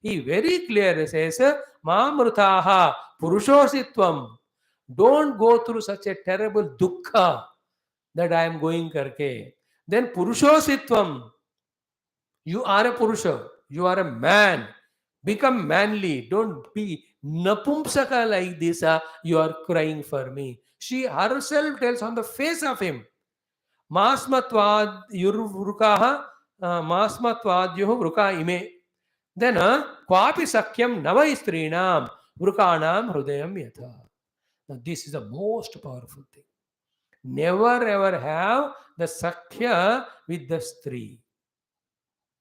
He very clearly says, Ma mrutaha purushositvam. Don't go through such a terrible dukkha that I am going karke. Then purushositvam. You are a purusha. You are a man. Become manly. Don't be napumsaka like this. You are crying for me. She herself tells on the face of him. Masmatvad yurvrukaha masmatvadyuh vruka ime. Then kwapi sakyam navaistrinam vrukanam hrudayam yatha. Now this is the most powerful thing. Never ever have the sakya with the stri.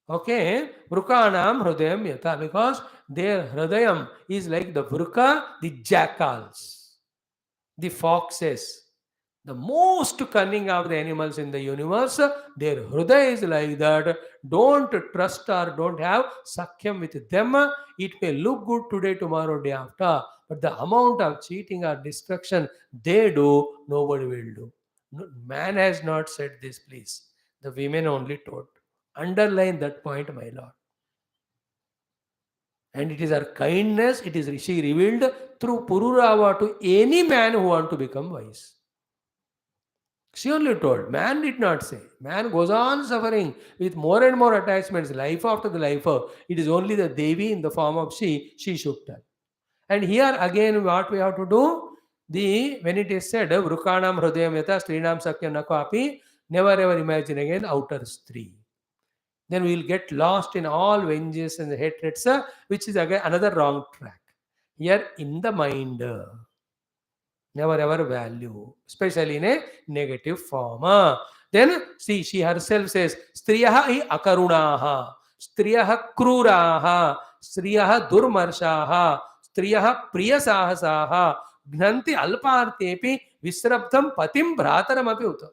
Okay, vrukanam hrudayam yatha, because their hridayam is like the vruka, the jackals, the foxes, the most cunning of the animals in the universe. Their hridaya is like that. Don't trust or don't have sakyam with them. It may look good today, tomorrow, day after, but the amount of cheating or destruction they do, nobody will do. Man has not said this, please. The women only told. Underline that point, my lord. And it is her kindness, it is she revealed through Pururava to any man who want to become wise. She only told. Man did not say. Man goes on suffering with more and more attachments, life after the life. It is only the Devi in the form of she should tell. And here again, what we have to do? When it is said, Vrukanam Hridayam Yata Strinam Sakyam Nakwapi, never ever imagine again outer Stri. Then we will get lost in all vengeance and hatreds, which is again another wrong track. Here in the mind, never ever value, especially in a negative form. Then see, she herself says, Striyaha hi akarunaha, Striyaha kruraha, Striyaha durmarshaha, Striyaha priyasahasaha, Gnanti alpartepi visrabdham patim bhrataram api uta.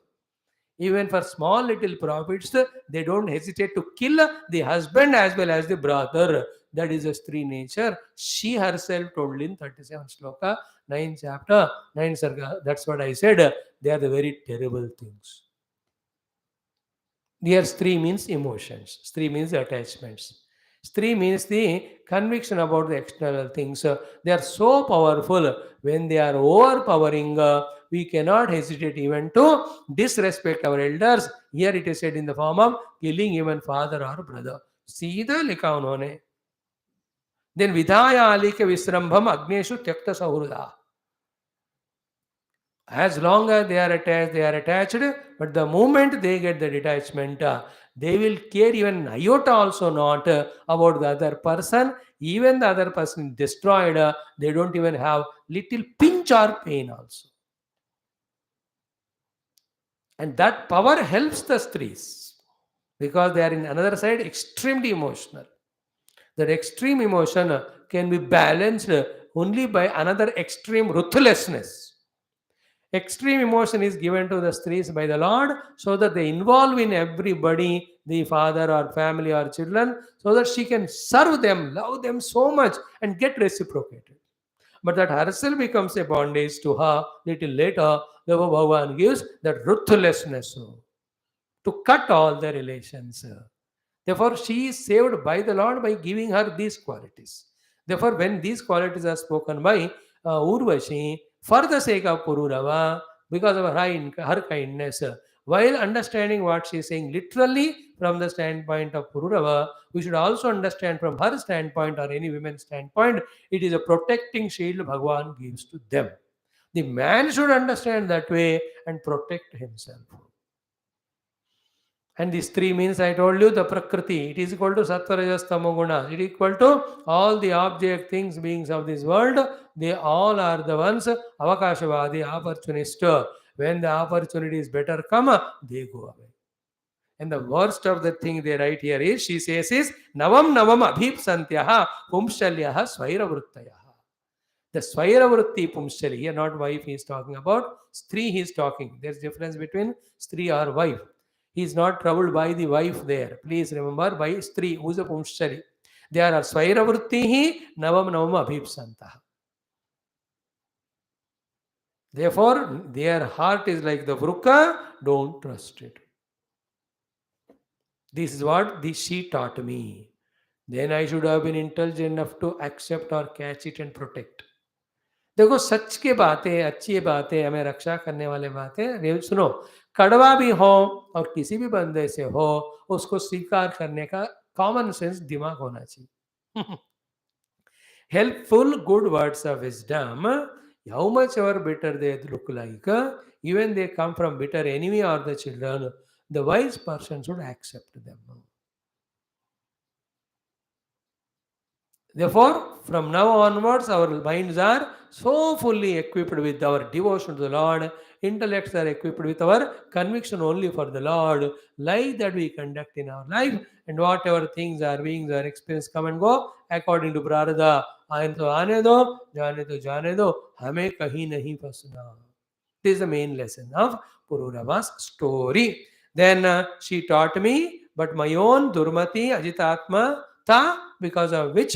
Even for small little profits, they don't hesitate to kill the husband as well as the brother. That is a Stri nature. She herself told in 37 sloka, 9 chapter, 9 sarga. That's what I said. They are the very terrible things. Here Stri means emotions. Stri means attachments. Stri means the conviction about the external things. They are so powerful. When they are overpowering, we cannot hesitate even to disrespect our elders. Here it is said in the form of killing even father or brother. सीधा लिखा उन्होंने. Then vidhaya alika visrambham agneshu tyakta sahurda. As long as they are attached, but the moment they get the detachment, they will care even iota also not about the other person. Even the other person destroyed, they don't even have little pinch or pain also. And that power helps the Stris, because they are in another side extremely emotional. That extreme emotion can be balanced only by another extreme ruthlessness. Extreme emotion is given to the Stris by the Lord, so that they involve in everybody, the father or family or children, so that she can serve them, love them so much and get reciprocated. But that herself becomes a bondage to her little later. Therefore, Bhagavan gives that ruthlessness to cut all the relations. Therefore, she is saved by the Lord by giving her these qualities. Therefore, when these qualities are spoken by Urvashi, for the sake of Pururava, because of her kindness, while understanding what she is saying literally, from the standpoint of Pururava, we should also understand from her standpoint or any women's standpoint, it is a protecting shield Bhagavan gives to them. The man should understand that way and protect himself. And these three means I told you the Prakriti. It is equal to Sattva, Rajas, Tamo Guna. It is equal to all the object things, beings of this world. They all are the ones, Avakashavadi, opportunist. When the opportunity is better come, they go away. And the worst of the thing they write here is, she says is, Navam Navam Abhipsantyaha Pumshalyaha Swaira The Swaira Vritti Pumshali, here not wife he is talking about, Stri he is talking. There's difference between Stri or wife. He is not troubled by the wife there. Please remember, by Stri, who is a Pumshali. They are Swaira Vrittihi Navam Navam Abhipsantaha. Therefore, their heart is like the Vruka, don't trust it. This is what she taught me. Then I should have been intelligent enough to accept or catch it and protect. देखो सच के बातें, अच्छी बातें, हमें रक्षा करने वाले बातें सुनो, कड़वा भी हो और किसी भी बंदे से हो, उसको स्वीकार करने का कॉमन सेंस दिमाग होना चाहिए. Helpful good words of wisdom, how much ever bitter they look like, even they come from bitter enemy or the children, the wise person should accept them. Therefore, from now onwards, our minds are so fully equipped with our devotion to the Lord, intellects are equipped with our conviction only for the Lord, like that we conduct in our life, and whatever things are, beings are, experience come and go, according to Prarabdha, आए तो आने दो, जाने दो, हमें कहीं नहीं फंसना. This is the main lesson of Pururava's story. Then she taught me, but my own Durmati Ajitatma ta, because of which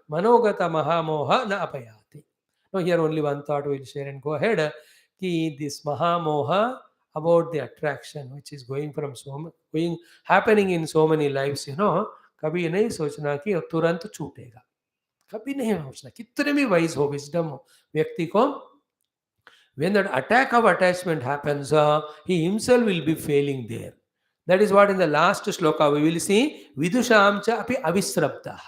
Manogata Mahamoha na apayati. Now here only one thought we'll share and go ahead. Ki this Mahamoha about the attraction which is going happening in so many lives, कभी नहीं सोचना कि तुरंत छूटेगा, कभी नहीं सोचना. कितने भी वाइज हो, विजडम हो व्यक्ति को, when that attack of attachment happens, he himself will be failing there. That is what in the last shloka we will see, Vidusham cha api avisrabda.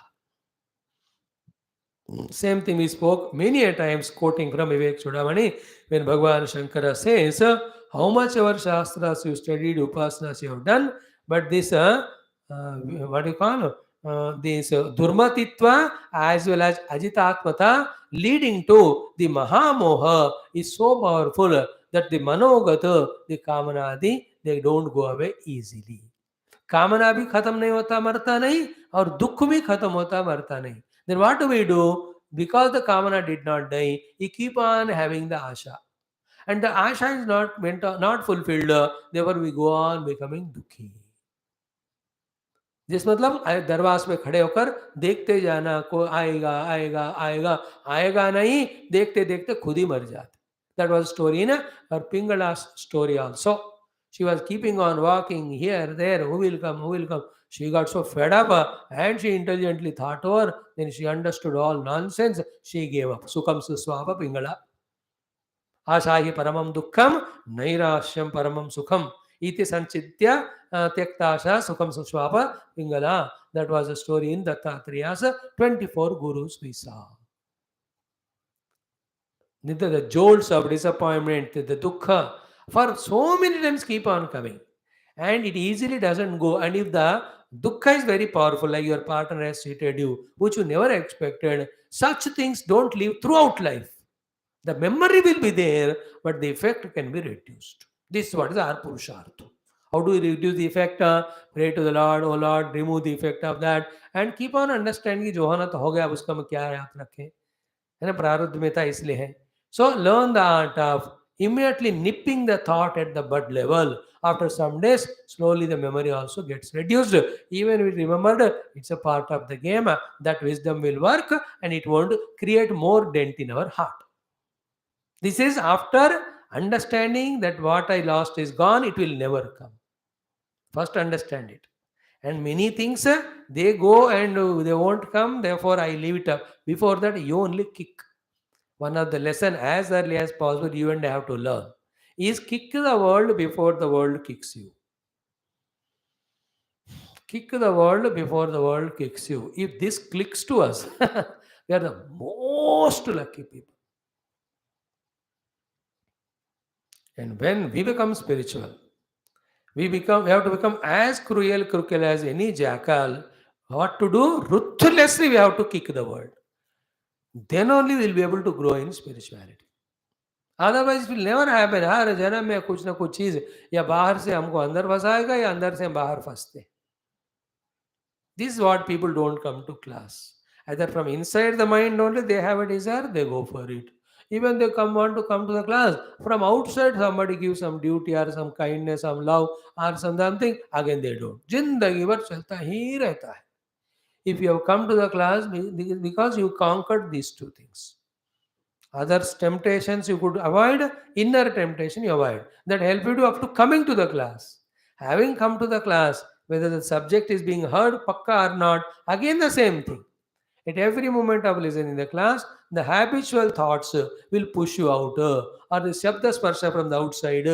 Same thing we spoke many a times, quoting from Vivek Chudamani, when Bhagavan Shankara says, how much our Shastras you studied, Upasanas you have done, but this, what do you call, this Durmatitva as well as Ajitatmata leading to the Mahamoha is so powerful that the Manogata, the Kamanadi, they don't go away easily. कामना भी खत्म नहीं होता, मरता नहीं, और दुख भी खत्म होता, मरता नहीं. Then what do we do? Because the kamana did not die, we keep on having the asha, and the asha is not fulfilled. Therefore, we go on becoming dukhi. जिस मतलब दरवाज पे खड़े होकर देखते जाना, को आएगा आएगा आएगा आएगा नहीं, देखते देखते खुद ही मर जाते. That was story in her Pingala's story also. She was keeping on walking here, there, who will come, who will come. She got so fed up and she intelligently thought over, then she understood all nonsense, she gave up. Sukham suswapa Pingala. Asahi paramam dukkham, nairashyam paramam sukham. Iti sanchitya tyaktasha sukham suswapa Pingala. That was a story in Dattatriya's 24 Gurus we saw. The jolts of disappointment, the dukkha, for so many times keep on coming. And it easily doesn't go. And if the dukkha is very powerful, like your partner has treated you, which you never expected, such things don't live throughout life. The memory will be there, but the effect can be reduced. This is what is our Purushartha. How do we reduce the effect? Pray to the Lord, oh Lord, remove the effect of that, and keep on understanding जो होना तो हो गया, अब उसका हम क्या याद रखें, है ना, प्रारब्ध में था इसलिए है. So learn the art of immediately nipping the thought at the bud level. After some days, slowly the memory also gets reduced. Even if we remembered, it's a part of the game. That wisdom will work and it won't create more dent in our heart. This is after understanding that what I lost is gone, it will never come. First understand it. And many things, they go and they won't come, therefore I leave it up. Before that, you only kick. One of the lesson as early as possible you and I have to learn is kick the world before the world kicks you. Kick the world before the world kicks you. If this clicks to us, we are the most lucky people. And when we become spiritual, we have to become as cruel as any jackal. What to do? Ruthlessly we have to kick the world. Then only we'll be able to grow in spirituality. Otherwise will never happen. हर जन्म में कुछ ना कुछ चीज या बाहर से हमको अंदर फंसाएगा या अंदर से हम बाहर फंसते. This is what people don't come to class. Either from inside the mind only they have a desire, they go for it. Even they want to come to the class from outside, somebody gives some duty or some kindness, some love or something, again they don't. जिंदगी भर चलता ही रहता है. If you have come to the class because you conquered these two things. Other temptations you could avoid, inner temptation you avoid. That help you to up to coming to the class. Having come to the class, whether the subject is being heard, pakka or not, again the same thing. At every moment of listening the class, the habitual thoughts will push you out, or the shabda sparsha from the outside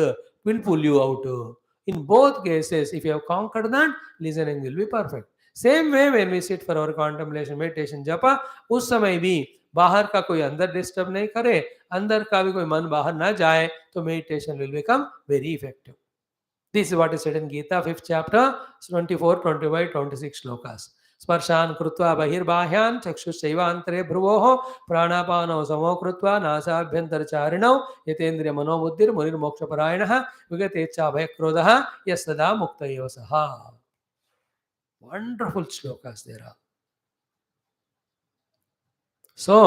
will pull you out. In both cases, if you have conquered that, listening will be perfect. Same way when we sit for our contemplation, meditation, japa, उस समय भी बाहर का कोई अंदर disturb नहीं करे, अंदर का भी कोई मन बाहर ना जाए, तो meditation will become very effective. This is what is said in Gita, 5th chapter, 24, 25, 26 shlokas. स्पर्शान् कृत्वा बहिर्बाह्यान् चक्षुश्चैवान्तरे भ्रुवोः प्राणापानौ समो कृत्वा नासाभ्यन्तरचारिणौ यतेन्द्रिय मनोबुद्धिर्मुनिर्मोक्षपरायणः विगतेच्छाभयक्रोधः यस्तदा मुक्त एव सः. Wonderful shlokas there are. So,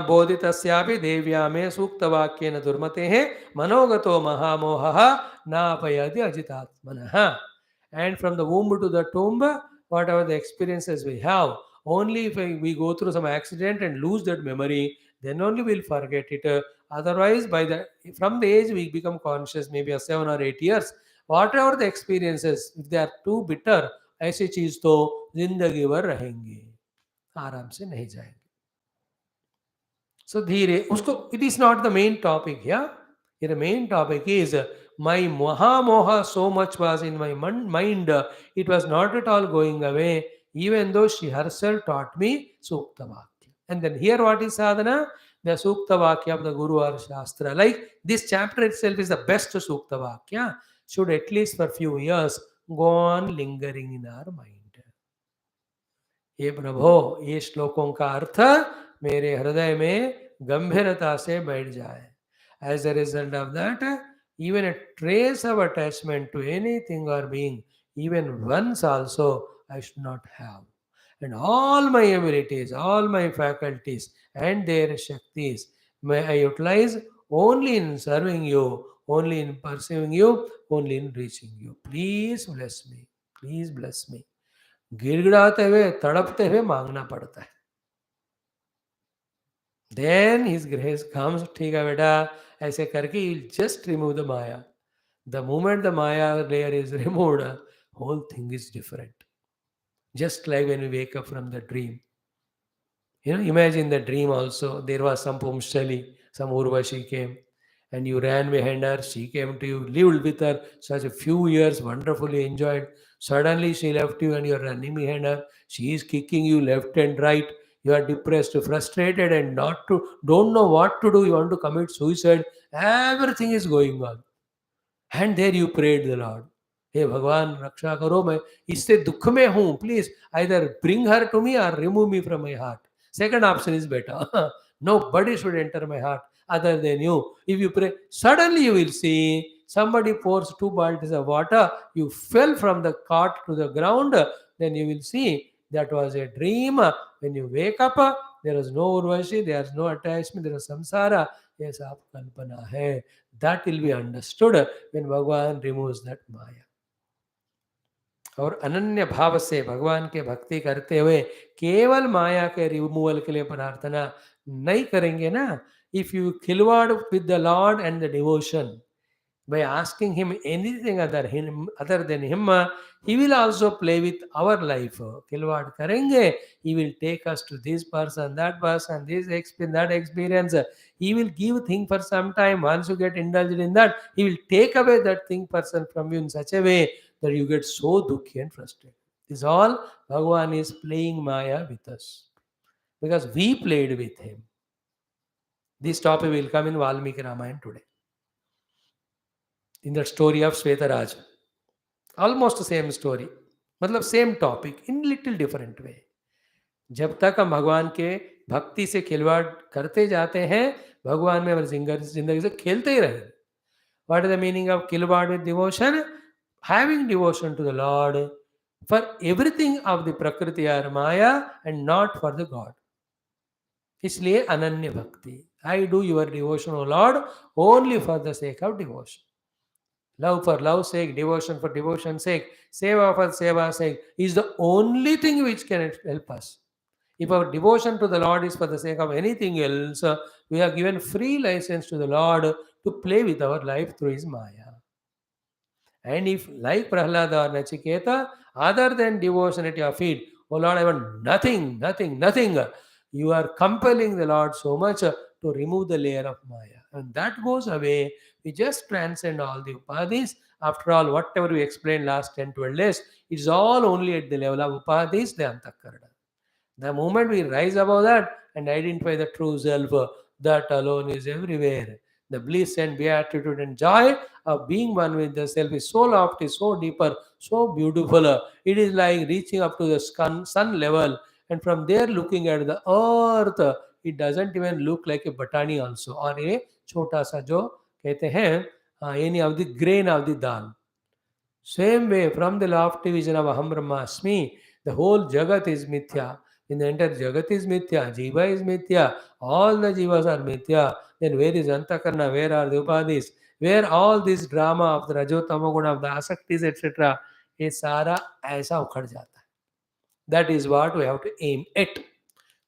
बोधितस्यापि देव्या मे सूक्तवाक्येन दुर्मतेः मनोगतो महामोहः नापयति अजितात्मनः. And from the womb to the tomb, whatever the experiences we have, only if we go through some accident and lose that memory, then only we'll forget it. Otherwise, from the age we become conscious, maybe 7 or 8 years, whatever the experiences, if they are too bitter, ऐसी चीज तो जिंदगी भर रहेंगे, आराम से नहीं जाएंगे. So धीरे उसको, it is not the main topic here. Here the main topic is my Maha Moha so much was in my mind, it was not at all going away, even though she herself taught me Sukta Vakya. And then here what is sadhana? The Sukta Vakya of the Guru or Shastra. Like this chapter itself is the best Sukta Vakya. Should at least for few years go on lingering in our mind. ये प्रभो, ये श्लोकों का अर्थ मेरे हृदय में गंभीरता से बैठ जाए. As a result of that, even a trace of attachment to anything or being, even once also, I should not have. And all my abilities, all my faculties and their shaktis, may I utilize only in serving you, only in pursuing you, only in reaching you. Please bless me. Please bless me. गिड़गिड़ाते हुए, तड़पते हुए मांगना पड़ता है. Then his grace comes. ठीक है बेटा, ऐसे करके he'll just remove the maya. The moment the maya layer is removed, whole thing is different. Just like when we wake up from the dream. Imagine the dream also. There was some Pumshali, some Urvashi came, and you ran behind her. She came to you, lived with her such a few years, wonderfully enjoyed. Suddenly she left you and you're running behind her. She is kicking you left and right. You are depressed, frustrated, and don't know what to do. You want to commit suicide. Everything is going on. And there you prayed the Lord. हे भगवान रक्षा करो, मैं इससे दुख में हूँ, please either bring her to me or remove me from my heart. Second option is better. Nobody should enter my heart other than you. If you pray, suddenly you will see somebody pours 2 bottles of water, you fell from the cart to the ground, then you will see that was a dream. When you wake up, there is no urvashi, there is no attachment, there is samsara. Yes, aap kalpana hai. That will be understood when Bhagavan removes that maya. और अनन्य भाव से भगवान के भक्ति करते हुए केवल माया के रिमूवल के लिए प्रार्थना नहीं करेंगे ना. इफ यू खिलवाड़ with the Lord and the devotion by asking him anything other than him, he will also play with our life. खिलवाड़ करेंगे, he will take us to this person, that person, this experience, that experience. He will give thing for some time. Once you get indulged in that, he will take away that thing person from you in such a way that you get so dukhi and frustrated. This all Bhagavan is playing Maya with us because we played with him. This topic will come in Valmiki Ramayana today. In the story of Svetaraj. Almost the same story. मतलब same topic in little different way. जब तक हम भगवान के भक्ति से खिलवाड़ करते जाते हैं, भगवान में हमारी जिंदगी से खेलते ही रहेंगे. What is the meaning of खिलवाड़ with devotion? Having devotion to the Lord for everything of the Prakriti or Maya and not for the God. इसलिए अनन्य भक्ति. I do your devotion, O Lord, only for the sake of devotion. Love for love's sake, devotion for devotion's sake, seva for seva's sake is the only thing which can help us. If our devotion to the Lord is for the sake of anything else, we are given free license to the Lord to play with our life through His Maya. And if, like Prahlada or Nachiketa, other than devotion at your feet, oh Lord, I want nothing, nothing, nothing, you are compelling the Lord so much to remove the layer of Maya. And that goes away. We just transcend all the upadhis. After all, whatever we explained last 10, 12 days, it's all only at the level of upadhis, the antakarana. The moment we rise above that and identify the true self, that alone is everywhere. The bliss and beatitude and joy of being one with the self is so lofty, so deeper, so beautiful. It is like reaching up to the sun level, and from there looking at the earth, it doesn't even look like a batani also, or a chota sa jo कहते हैं any of the grain of the dal. Same way, from the lofty vision of Aham Brahmasmi, the whole Jagat is Mithya. In the entire Jagat is Mithya, Jiva is Mithya, all the Jivas are Mithya. Then where is Antakarna, where are the Upadhis, where all this drama of the Rajo Tamoguna, of the Asaktis, etc. ये सारा ऐसा उखड़ जाता है. That is what we have to aim at.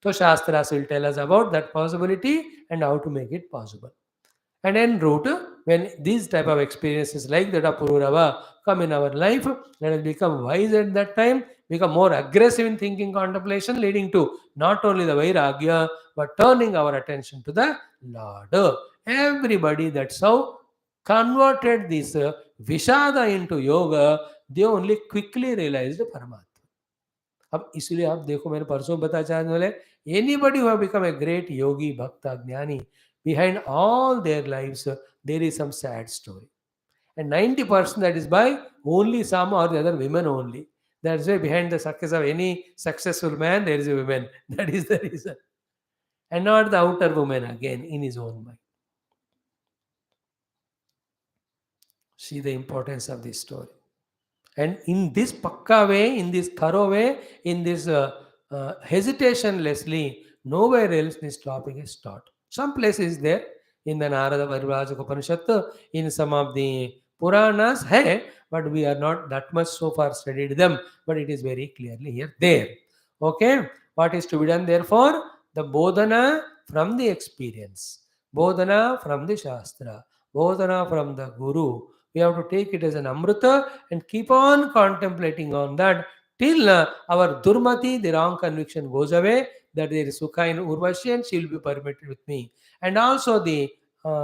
So Shastras will tell us about that possibility and how to make it possible. And en route, when these type of experiences like that of Pururava come in our life, let us become wise at that time, become more aggressive in thinking contemplation, leading to not only the Vairagya, but turning our attention to the Lord. Everybody that's how converted this Vishada into yoga, they only quickly realized Paramatma. अब इसलिए आप देखो मैंने परसों बताया चाहने वाले anybody who have become a great yogi bhakta gyani behind all their lives there is some sad story, and 90% that is by only some or the other women only. That's why behind the success of any successful man there is a woman. That is the reason, and not the outer woman again in his own mind. See the importance of this story. And in this pakka way, in this thorough way, in this hesitationlessly, nowhere else this topic is taught. Some places there in the Narada Vairagya Upanishad, in some of the Puranas, hai, but we are not that much so far studied them, but it is very clearly here there. Okay, what is to be done therefore? The bodhana from the experience, bodhana from the Shastra, bodhana from the Guru. We have to take it as an amrita and keep on contemplating on that till our durmati, the wrong conviction, goes away, that there is sukha in Urvashi and she will be permitted with me. And also the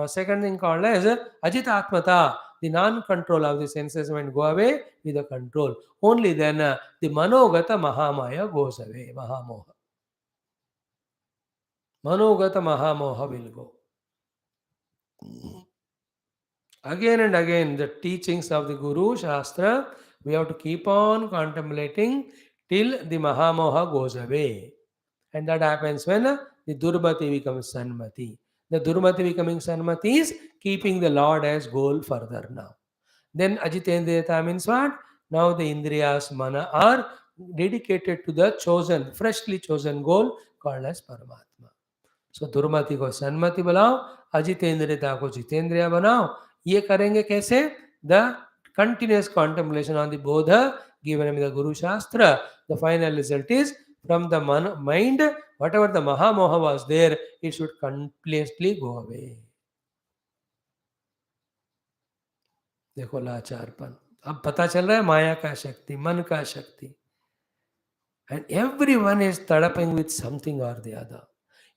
second thing called as ajitatmata, the non-control of the senses will go away with the control. Only then the manogata mahamaya goes away, mahamoha. Manogata mahamoha will go. Again and again, the teachings of the Guru, Shastra, we have to keep on contemplating till the Mahamoha goes away. And that happens when the Durmati becomes Sanmati. The Durmati becoming Sanmati is keeping the Lord as goal further now. Then Ajitendriyata means what? Now the Indriyas, Mana are dedicated to the chosen, freshly chosen goal called as Paramatma. So दुर्मति को सन्मति बनाओ, अजितेंद्रियता को जितेंद्रिय बनाओ. ये करेंगे कैसे? The continuous contemplation on the Bodha given in the Guru Shastra. The final result is from the mind, whatever the Mahamoha was there, it should completely go away. देखो लाचारपन, अब पता चल रहा है माया का शक्ति, मन का शक्ति. And everyone is tadaping with something or the other.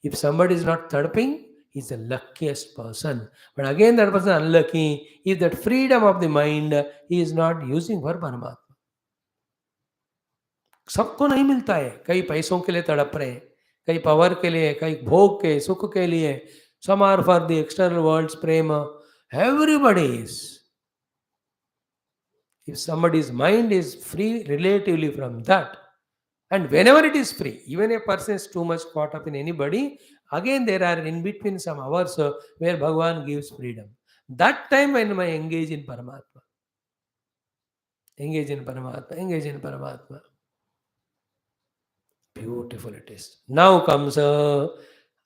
If somebody is not tadaping, he's the luckiest person. But again, that person unlucky if that freedom of the mind he is not using for Paramatma. सबको नहीं मिलता है, कई पैसों के लिए तड़प रहे हैं, कई पावर के लिए, कई भोग के सुख के लिए, some are for the external world's prema. Everybody is. If somebody's mind is free relatively from that, and whenever it is free, even a person is too much caught up in anybody, again there are in between some hours where Bhagavan gives freedom. That time when I engage in Paramatma, engage in Paramatma, engage in Paramatma. Beautiful it is. Now comes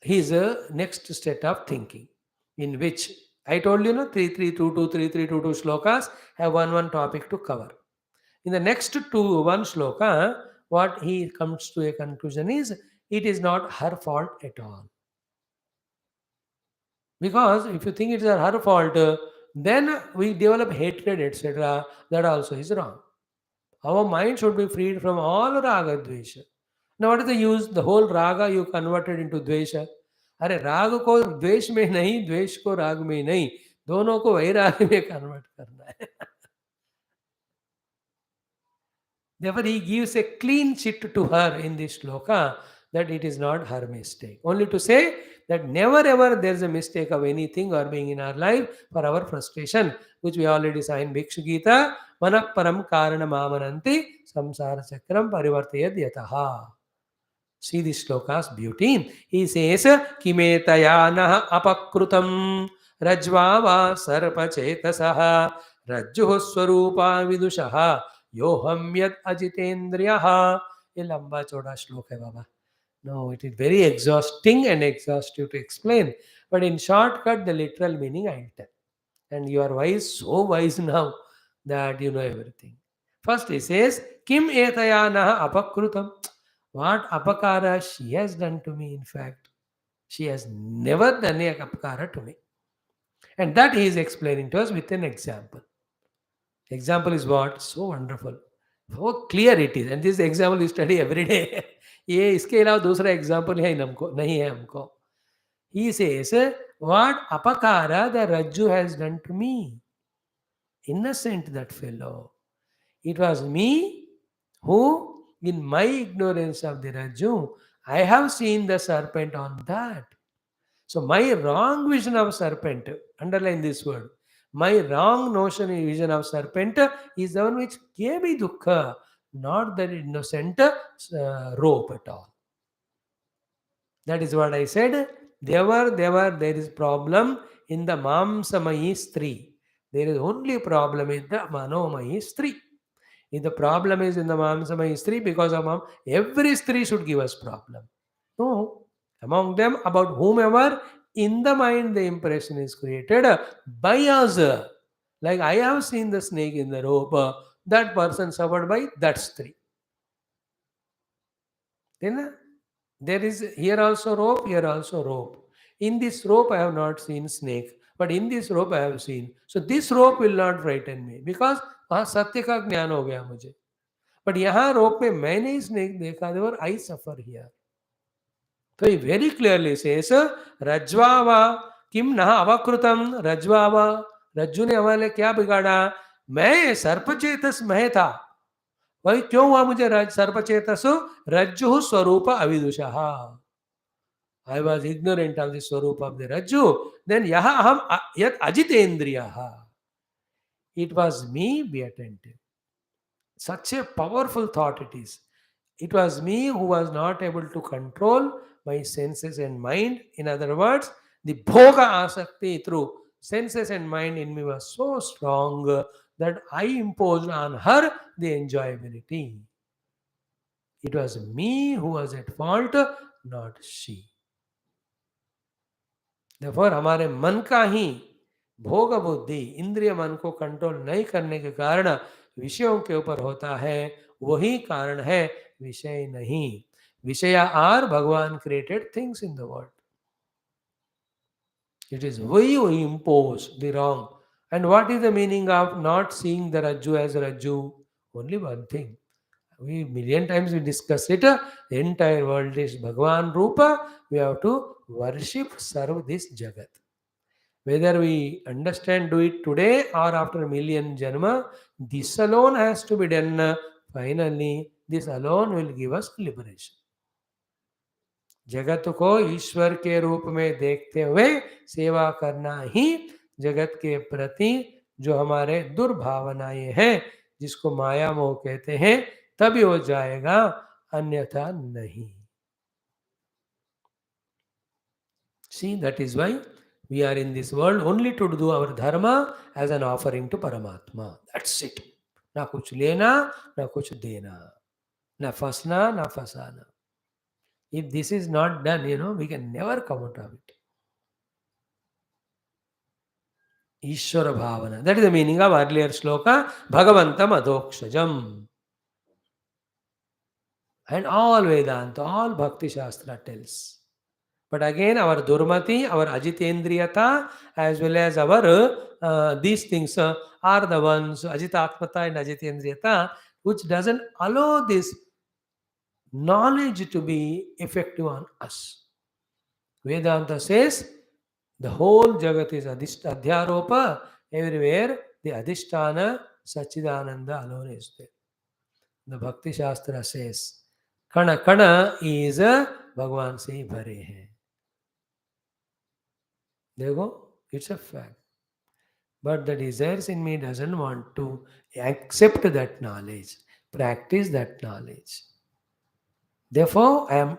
his next state of thinking, in which I told you, no, 3322 shlokas have one topic to cover. In the next one shloka, what he comes to a conclusion is, it is not her fault at all. Because if you think it is her fault, then we develop hatred, etc. That also is wrong. Our mind should be freed from all raga dvesha. Now what is the use? The whole raga you converted into dvesha. अरे राग को द्वेष में नहीं, द्वेष को राग में नहीं, दोनों को वैराग्य में कन्वर्ट करना है. Therefore, he gives a clean chit to her in this shloka that it is not her mistake. Only to say that never ever there is a mistake of anything or being in our life for our frustration, which we already saw in Bhikshu Gita, Manah Param Karana Mamananti Samsara Chakram Parivartayad Yataha. See this shloka's beauty. He says, Kimetayanaha apakrutam rajvava sarpachetasaha rajjuh swarupa vidushaha yoham yad ajitendriyaha. A lamba choda shloka hai Baba. No, it is very exhausting and exhaustive to explain. But in shortcut, the literal meaning I will tell. And you are wise, so wise now that you know everything. First he says, Kim etayanaha apakrutam. What apakara she has done to me, in fact. She has never done a apakara to me. And that he is explaining to us with an example. Example is what? So wonderful. So clear it is. And this example we study every day. ये इसके अलावा दूसरा example है हमको नहीं है हमको. He says, what apakara the Rajju has done to me. Innocent that fellow. It was me who, in my ignorance of the Rajju, I have seen the serpent on that. So my wrong vision of serpent, underline this word, my wrong notion and vision of serpent is the one which gave me dukkha, not the innocent rope at all. That is what I said. There is problem in the Mamsamayi Stri. There is only problem in the Manomayi Stri. If the problem is in the Mamsamayi Stri, because of Mam, every Stri should give us problem. No. Among them, about whomever in the mind the impression is created by us. Like I have seen the snake in the rope, that person suffered by that Stri. Then there is here also rope, here also rope. In this rope I have not seen snake, but in this rope I have seen. So this rope will not frighten me because वहाँ सत्य का ज्ञान हो गया मुझे. But यहाँ रोप में मैंने ही स्नेक देखा, देवर आई सफर हियर. तो ही वेरी क्लियरली सेस रज्वावा किम न अवकृतम रज्वावा. रज्जू ने हमारे क्या बिगाड़ा? मैं सर्पचेतस मैं था, वही क्यों हुआ मुझे सर्पचेतस? रज्जु स्वरूप अविदुषः. I was ignorant of the swarup of the Rajju. Then yaha aham yat ajitendriyaha. It was me, be attentive. Such a powerful thought it is. It was me who was not able to control my senses and mind. In other words, the bhoga asakti through senses and mind in me was so strong that I imposed on her the enjoyability. It was me who was at fault, not she. Therefore, हमारे मन का ही भोग बुद्धि इंद्रिय मन को control नहीं करने के कारण विषयों के ऊपर होता है. वही कारण है, विषय नहीं. विषय आर भगवान created things in the world. It is we who impose the wrong. And what is the meaning of not seeing the Rajju as Rajju? Only one thing. We million times we discuss it. The entire world is Bhagavan Rupa. We have to worship, serve this Jagat. Whether we understand, do it today or after a million janma, this alone has to be done. Finally, This alone will give us liberation. जगत को ईश्वर के रूप में देखते हुए सेवा करना ही जगत के प्रति जो हमारे दुर्भावनाएं हैं, जिसको माया मोह कहते हैं, तभी हो जाएगा, अन्यथा नहीं. See, that is why we are in this world only to do our dharma as an offering to Paramatma. That's it. ना कुछ लेना, ना कुछ देना, ना फंसना, ना फंसाना. If this is not done, we can never come out of it. Ishvara Bhavana. That is the meaning of earlier sloka, Bhagavantam Adokshajam. And all Vedanta, all Bhakti Shastra tells. But again, our Durmati, our Ajitendriyata, as well as our these things are the ones, Ajitatmata and Ajitendriyata, which doesn't allow this knowledge to be effective on us. Vedanta says the whole Jagat is Adhyaropa, everywhere the Adhisthana, Sachidananda alone is there. The Bhakti Shastra says, Kana Kana is Bhagavan se bhare hai. देखो, it's a fact. But the desires in me doesn't want to accept that knowledge, practice that knowledge. Therefore, I am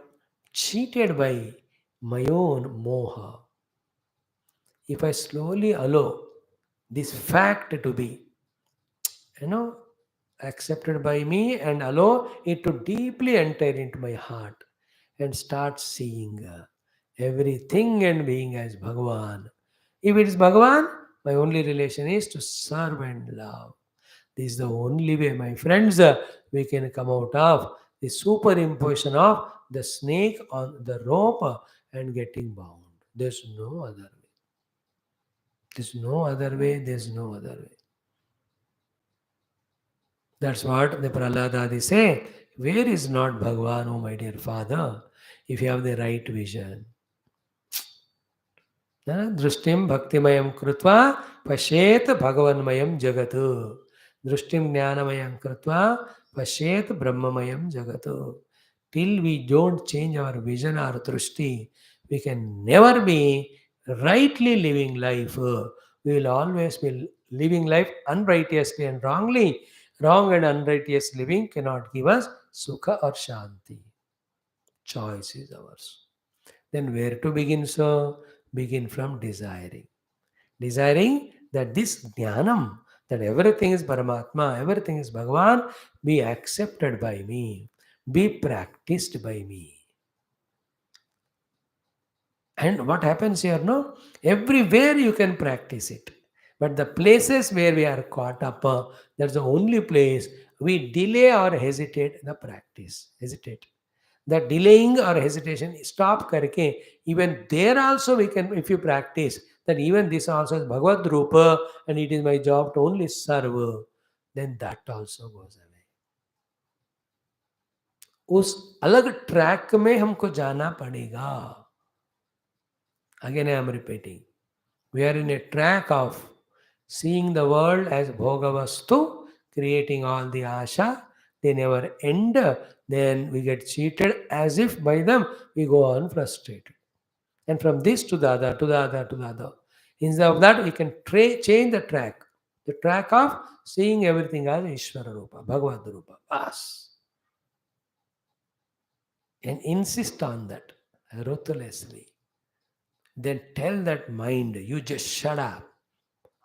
cheated by my own moha. If I slowly allow this fact to be, accepted by me and allow it to deeply enter into my heart and start seeing everything and being as Bhagavan. If it is Bhagavan, my only relation is to serve and love. This is the only way, my friends, we can come out of the superimposition of the snake on the rope and getting bound. There's no other way. There's no other way. There's no other way. That's what the Prahaladadi say. Where is not Bhagavan, oh my dear father, if you have the right vision? दृष्टिम भक्तिमयम कृत्वा पश्येत भगवन्मयम जगत. दृष्टिम ज्ञानमयम कृत्वा पश्येत ब्रह्ममयम जगत. Till we don't change our vision or drishti, we can never be rightly living life. We will always be living life unrighteously and wrongly. Wrong and unrighteous living cannot give us sukha or shanti. Choice is ours. Then where to begin, sir? Begin from desiring. Desiring that this jnanam, that everything is Paramatma, everything is Bhagavan, be accepted by me, be practiced by me. And what happens here, no? Everywhere you can practice it. But the places where we are caught up, that's the only place we delay or hesitate the practice. Hesitate. The delaying or hesitation, stop karke, even there also we can, if you practice, that even this also is Bhagavad Rupa and it is my job to only serve, then that also goes away. उस अलग track में हमको जाना पड़ेगा. Again I am repeating. We are in a track of seeing the world as Bhogavastu, creating all the asha. They never end. Then we get cheated as if by them we go on frustrated. And from this to the other, to the other, to the other. Instead of that, we can change the track. The track of seeing everything as Ishvara Rupa, Bhagavad Rupa. Bas. And insist on that ruthlessly. Then tell that mind, you just shut up.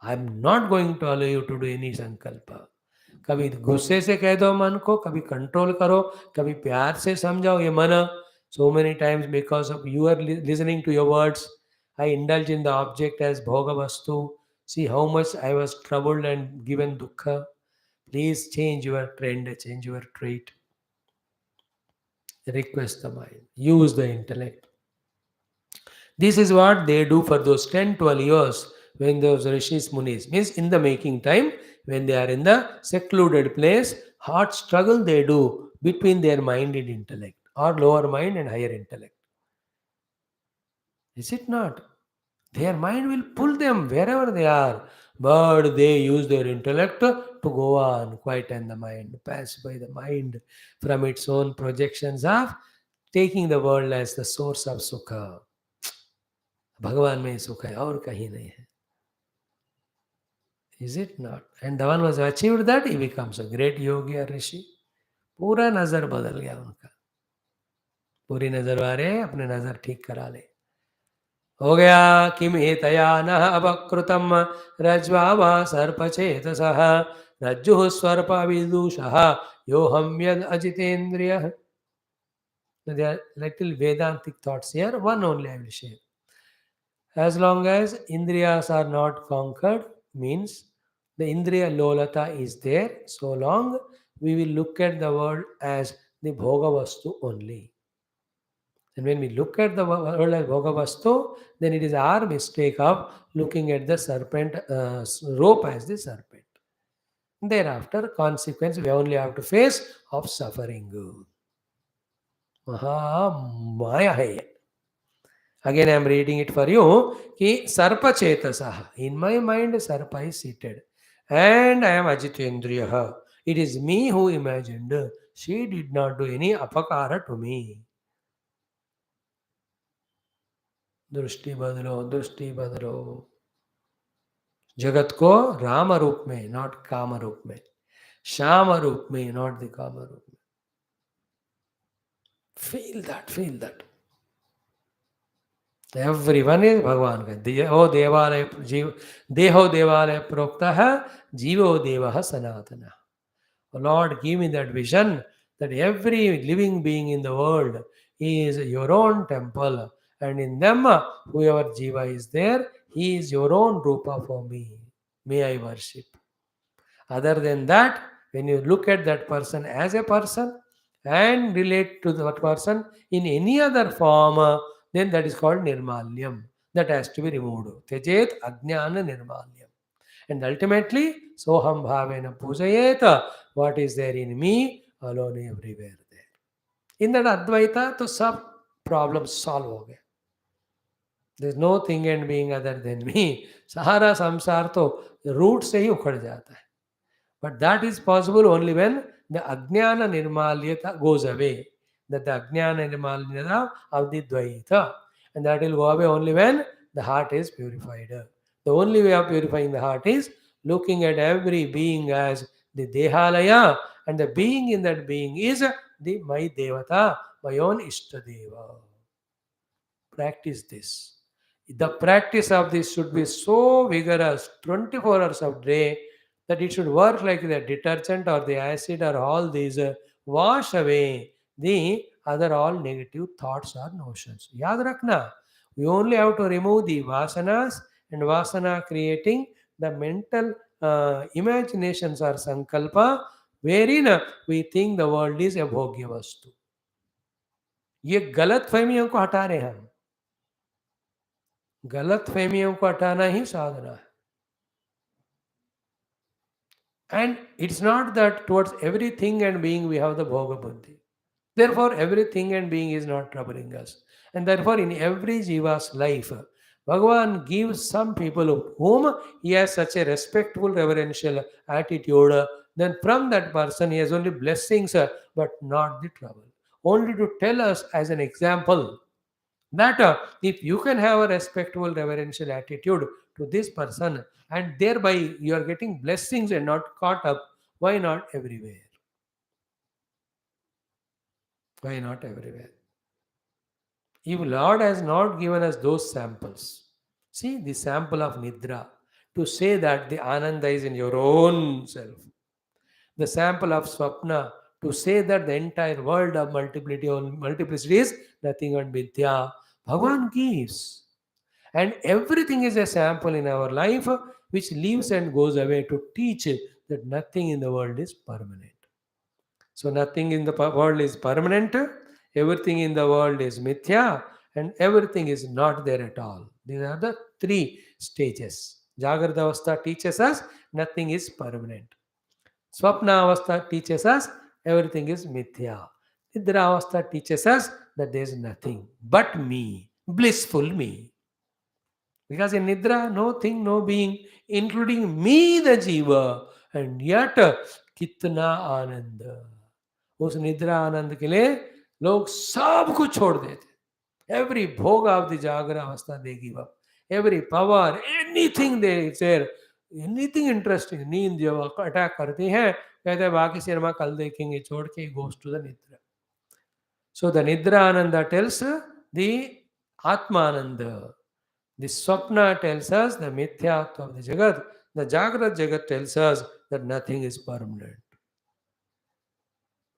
I'm not going to allow you to do any sankalpa. कभी गुस्से से कह दो मन को, कभी control करो, कभी प्यार से समझाओ ये मन. So many times because of you are listening to your words, I indulge in the object as Bhogavastu. See how much I was troubled and given dukkha. Please change your trend, change your trait. Request the mind. Use the intellect. This is what they do for those 10, 12 years when those rishis, munis, means in the making time, when they are in the secluded place, hard struggle they do between their mind and intellect, or lower mind and higher intellect. Is it not? Their mind will pull them wherever they are. But they use their intellect to go on, quieten the mind, pacify the mind from its own projections of taking the world as the source of sukha. भगवान में ही सुख है और कहीं नहीं है. Is it not? And the one who has achieved that, he becomes a great yogi or rishi. पूरा नजर बदल गया उनका. पूरी नजर वाले अपने नजर ठीक करा ले. हो गया किम हेतया न अपकृतम रज्वा वा सर्पचेतसः रज्जुः स्वर्प विदुषः यो हम यद अजितेन्द्रियः. There are little Vedantic thoughts here. One only I will share. As long as Indriyas are not conquered, means the Indriya Lolata is there, so long we will look at the world as the Bhogavastu only. And when we look at the world as Bhogavastu, then it is our mistake of looking at the serpent rope as the serpent. Thereafter, consequence we only have to face of suffering. Maha Maya hai. Again, I am reading it for you. Ki sarpa chetasaha. In my mind, sarpa is seated. And I am ajitendriyaha. It is me who imagined. She did not do any apakara to me. दृष्टि बदलो, दृष्टि बदलो. जगत को राम रूप में, not काम रूप में. श्याम रूप में, नॉट द काम रूप में. Feel that, feel that. Everyone is Bhagwan का. देहो देवालय जीव, देहो देवालय प्रोक्ता है, जीवो देवः सनातनः. Lord, give me that vision that every living being in the world is your own temple, and in them, whoever jiva is there, he is your own rupa for me. May I worship. Other than that, when you look at that person as a person and relate to that person in any other form, then that is called nirmalyam. That has to be removed. Tejet ajnana nirmalyam. And ultimately, soham bhavena pujayeta. What is there in me, alone everywhere there. In that Advaita, to sab problems solve ho gaya. There is no thing and being other than me. Sahara samsar to root se hi ukhad jata hai. But that is possible only when the Ajnana Nirmalyata goes away. That the Ajnana Nirmalyata of the Dvaita. And that will go away only when the heart is purified. The only way of purifying the heart is looking at every being as the Dehalaya, and the being in that being is the my Devata, my own Ishtadeva. Practice this. The practice of this should be so vigorous 24 hours of day that it should work like the detergent or the acid or all these wash away the other all negative thoughts or notions. Yad rakna. We only have to remove the vasanas, and vasana creating the mental imaginations or sankalpa wherein we think the world is a bhogya vastu. ये गलत फहमियों को हटा रहे हैं हम. गलत फहमियों को हटाना ही साधना है. And it's not that towards everything and being we have the bhoga buddhi. Therefore, everything and being is not troubling us. And therefore, in every jiva's life, Bhagavan gives some people whom he has such a respectful, reverential attitude. Then from that person, he has only blessings, but not the trouble. Only to tell us as an example that if you can have a respectful, reverential attitude to this person, and thereby you are getting blessings and not caught up, why not everywhere? Why not everywhere? If Lord has not given us those samples, see the sample of Nidra, to say that the Ananda is in your own self. The sample of Swapna, to say that the entire world of multiplicity is nothing but Vidya. Bhagavan gives. And everything is a sample in our life which leaves and goes away to teach that nothing in the world is permanent. So nothing in the world is permanent, everything in the world is mithya, and everything is not there at all. These are the three stages. Jagrata Avastha teaches us nothing is permanent. Swapna Avastha teaches us everything is mithya. Nidra Avastha teaches us that there is nothing but me, blissful me. Because in Nidra, no thing, no being, including me, the Jiva, and yet कितना आनंद. उस निद्रा आनंद के लिए लोग सब कुछ छोड़ देते. Every bhoga of the Jagra Avastha they give up. Every power, anything they say, anything interesting, नींद जब अटैक करती है कहते हैं बाकी सिनेमा कल देखेंगे छोड़ के goes to the Nidra. So the Nidra Ananda tells the Atma Ananda. The Swapna tells us the Mithyatva of the Jagat. The Jagrat Jagat tells us that nothing is permanent.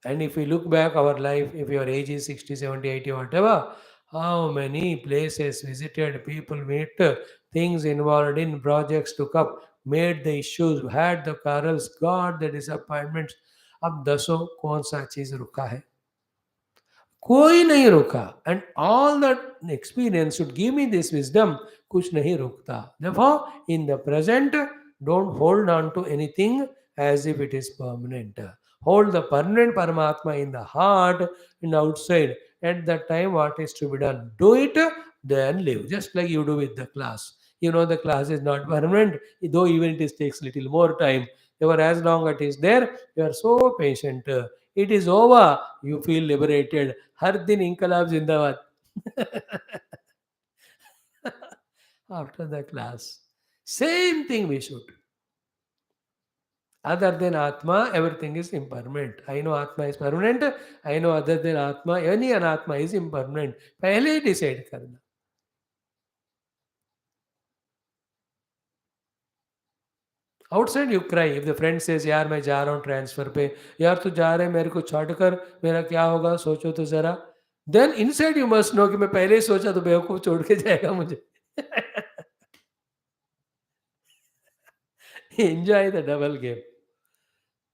And if we look back our life, if your age is 60, 70, 80, whatever, how many places visited, people met, things involved in projects took up, made the issues, had the quarrels, got the disappointments. अब दसों कौन सा चीज रुका है? कोई नहीं रुका. And all that experience should give me this wisdom. कुछ नहीं रुकता. Therefore, in the present, don't hold on to anything as if it is permanent. Hold the permanent Paramatma in the heart and outside. At that time, what is to be done? Do it, then live. Just like you do with the class. You know the class is not permanent, though even it is takes little more time. Therefore, as long as it is there, you are so patient. It is over, you feel liberated. हर दिन इंकलाब जिंदाबाद. After the class, same thing we should. Other than Atma, everything is impermanent. I know Atma is permanent. I know other than Atma, any Anatma is impermanent. पहले ही decide करना. Outside you cry. If the friend says यार मैं जा रहा हूँ transfer पे, यार तू जा रहे मेरे को छोड़कर, मेरा क्या होगा सोचो तो जरा. Then inside you must know कि मैं पहले ही सोचा तो बेवकूफ छोड़ के जाएगा मुझे. Enjoy the double game.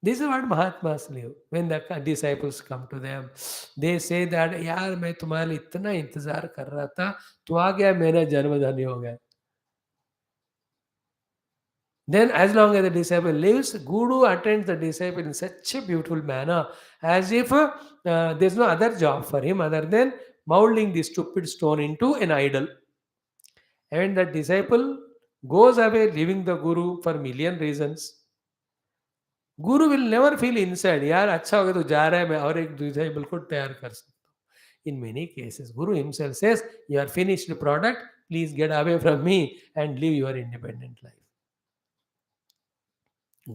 This is what Mahatmas live. When the disciples come to them, they say that यार मैं तुम्हारे लिए इतना इंतजार कर रहा था, तू आ गया, मेरा जन्म धन्य हो गया. Then, as long as the disciple lives, Guru attends the disciple in such a beautiful manner, as if there's no other job for him other than molding the stupid stone into an idol. And the disciple goes away, leaving the Guru for million reasons. Guru will never feel inside, यार अच्छा हो गया तू जा रहा है, मैं और एक disciple को तैयार कर सकता हूँ. In many cases, Guru himself says, "You are finished product. Please get away from me and live your independent life.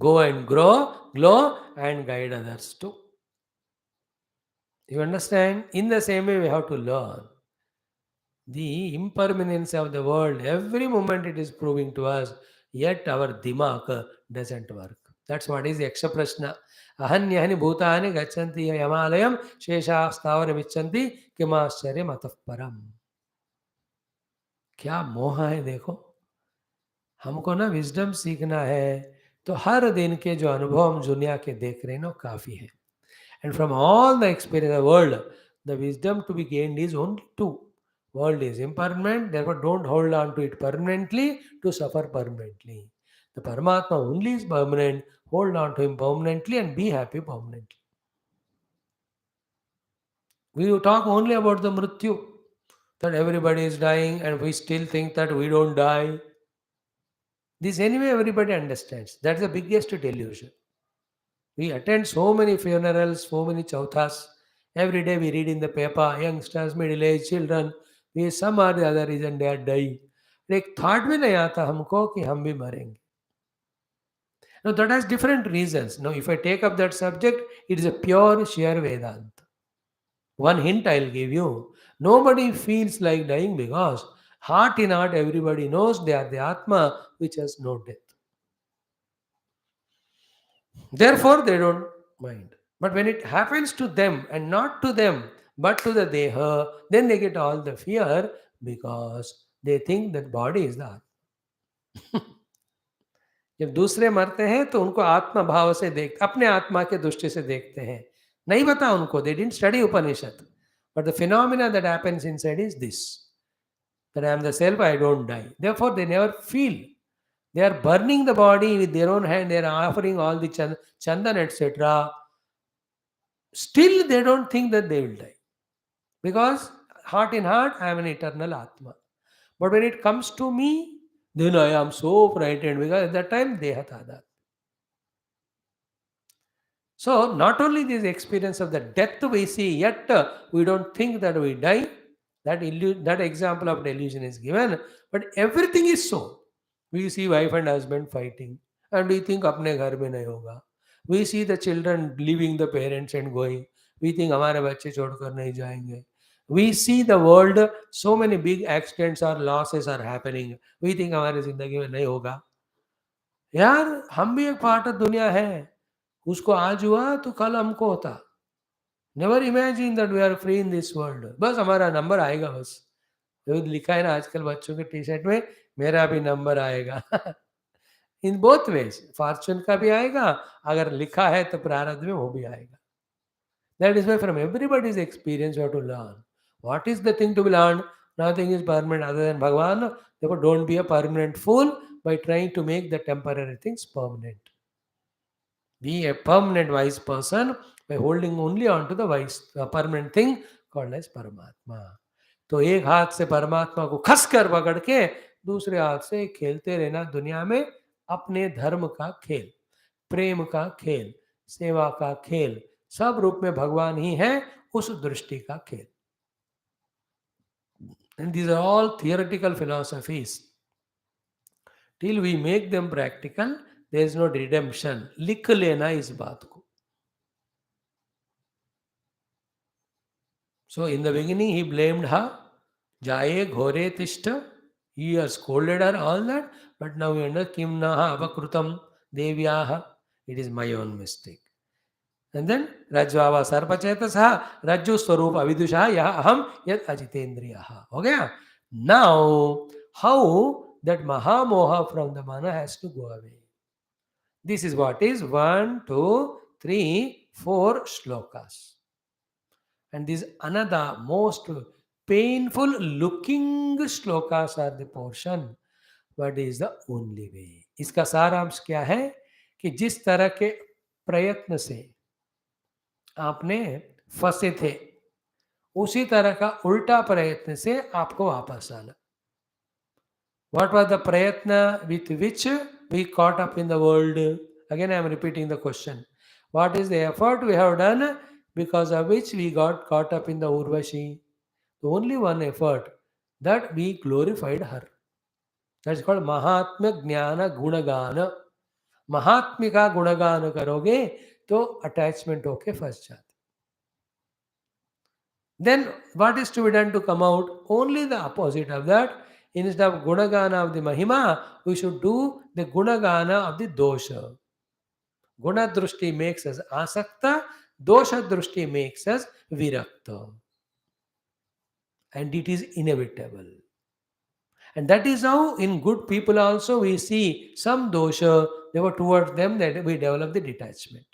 Go and grow, glow, and guide others too." You understand? In the same way, we have to learn the impermanence of the world. Every moment it is proving to us, yet our dimag doesn't work. That's what is Yaksha Prashna. Ahanyahani bhutani gachanti yamalayam shesha sthavara vichanti kimascharya matah param. क्या मोह है देखो. हमको ना wisdom सीखना है तो हर दिन के जो अनुभव हम दुनिया के देख रहे हैं ना काफी है. And from all the experience of the world, the wisdom to be gained is only two. World is impermanent, therefore don't hold on to it permanently to suffer permanently. The Paramatma only is permanent, hold on to him permanently and be happy permanently. We talk only about the mrityu, that everybody is dying and we still think that we don't die. This anyway everybody understands. That's the biggest delusion. We attend so many funerals, so many chauthas. Every day we read in the paper, youngsters, middle-aged children, we some or the other reason they are dying. एक thought में नहीं आता हमको कि हम भी मरेंगे. Now that has different reasons. Now if I take up that subject, it is a pure sheer Vedanta. One hint I'll give you. Nobody feels like dying because heart in heart everybody knows they are the Atma which has no death. Therefore, they don't mind. But when it happens to them and not to them, but to the Deha, then they get all the fear because they think that body is the Atma. जब दूसरे मरते हैं तो उनको आत्मा भाव से देख, अपने आत्मा के दृष्टि से देखते हैं. नहीं पता उनको, they didn't study Upanishad. But the phenomena that happens inside is this, that I am the self, I don't die. Therefore, they never feel. They are burning the body with their own hand. They are offering all the chandan, etc. Still, they don't think that they will die. Because heart in heart, I am an eternal Atma. But when it comes to me, then I am so frightened because at that time Dehatada. So not only this experience of the death we see, yet we don't think that we die. That example of delusion is given, but everything is so. We see wife and husband fighting, and we think अपने घर में नहीं होगा. We see the children leaving the parents and going. We think हमारे बच्चे छोड़कर नहीं जाएंगे. We see the world, so many big accidents or losses are happening. We think हमारी जिंदगी में नहीं होगा. यार हम भी एक पार्ट ऑफ दुनिया है. उसको आज हुआ तो कल हमको होता. Never imagine that we are free in this world. बस हमारा नंबर आएगा बस. जो लिखा है ना आजकल बच्चों के टी शर्ट में, मेरा भी नंबर आएगा. इन बोथ वेज, फॉर्चून का भी आएगा, अगर लिखा है तो प्रारब्ध में वो भी आएगा. That is why from everybody's experience you have to learn what is the thing to be learn. Nothing is permanent other than भगवान. देखो, don't be a permanent fool by trying to make the temporary things permanent. Be a permanent wise person by holding only on to the wise permanent thing called as Paramatma. तो एक हाथ से परमात्मा को खस कर पकड़ के दूसरे हाथ से खेलते रहना दुनिया में अपने धर्म का खेल, प्रेम का खेल, सेवा का खेल, सब रूप में भगवान ही है, उस दृष्टि का खेल. And these are all theoretical philosophies. Till we make them practical, there is no redemption. लिख लेना इस बात को. So in the beginning he blamed her. Jaye ghore tishta. He has scolded her, all that. But now we understand kim naha avakrutam devyaha. It is my own mistake. And then Rajvava sarpachetasaha Rajju swarupa avidusha yaha aham yad ajitendriyaha. Okay? Now, how that Maha Moha from the mana has to go away. This is what is 1, 2, 3, 4 shlokas. And these another most painful looking shlokas are the portion, but is the only way. इसका सारांश क्या है कि जिस तरह के प्रयत्न से आपने फंसे थे, उसी तरह का उल्टा प्रयत्न से आपको वापस आना. What was the prayatna with which we caught up in the world? Again, I am repeating the question. What is the effort we have done because of which we got caught up in the Urvashi? The only one effort, that we glorified her. That's called Mahatma Jnana Gunagana. महात्म्य का गुणगान करोगे तो attachment होके फंस जाते. Then what is to be done to come out? Only the opposite of that. Instead of gunagana of the mahima, we should do the gunagana of the dosha. Guna drushti makes us asakta, dosha drushti makes us virakta. And it is inevitable. And that is how in good people also we see some dosha, they were towards them that we develop the detachment.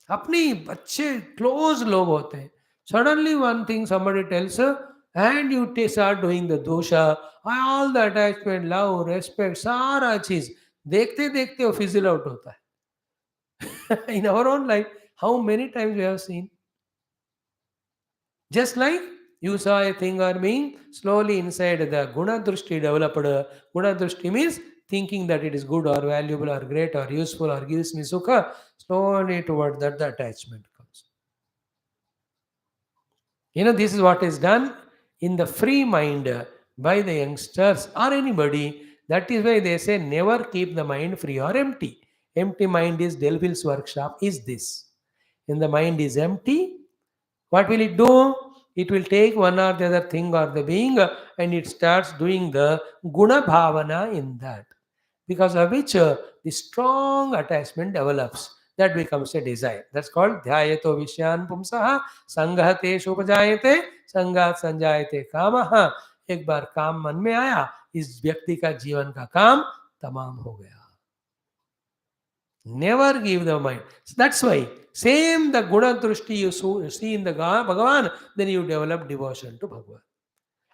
अपनी अच्छे close लोग होते हैं. Suddenly one thing somebody tells her, and you start doing the dosha, all the attachment, love, respect, सारा चीज देखते देखते वो fizzle out होता है. In our own life, how many times we have seen? Just like you saw a thing or being, slowly inside the guna drushti developed. Guna drushti means thinking that it is good or valuable or great or useful or gives me sukha. Slowly toward that the attachment comes. This is what is done in the free mind by the youngsters or anybody. That is why they say never keep the mind free or empty. Empty mind is Delville's workshop is this. When the mind is empty, what will it do? It will take one or the other thing or the being and it starts doing the guna bhavana in that. Because of which the strong attachment develops. That becomes a desire. That's called dhyayato vishyan pumsaha sanghate shupajayate sangat sanjayate kamaha. एक बार काम मन में आया, इस व्यक्ति का जीवन का काम तमाम हो गया. Never give the mind. So that's why same the guna drushti you see in the Bhagavan, then you develop devotion to Bhagavan.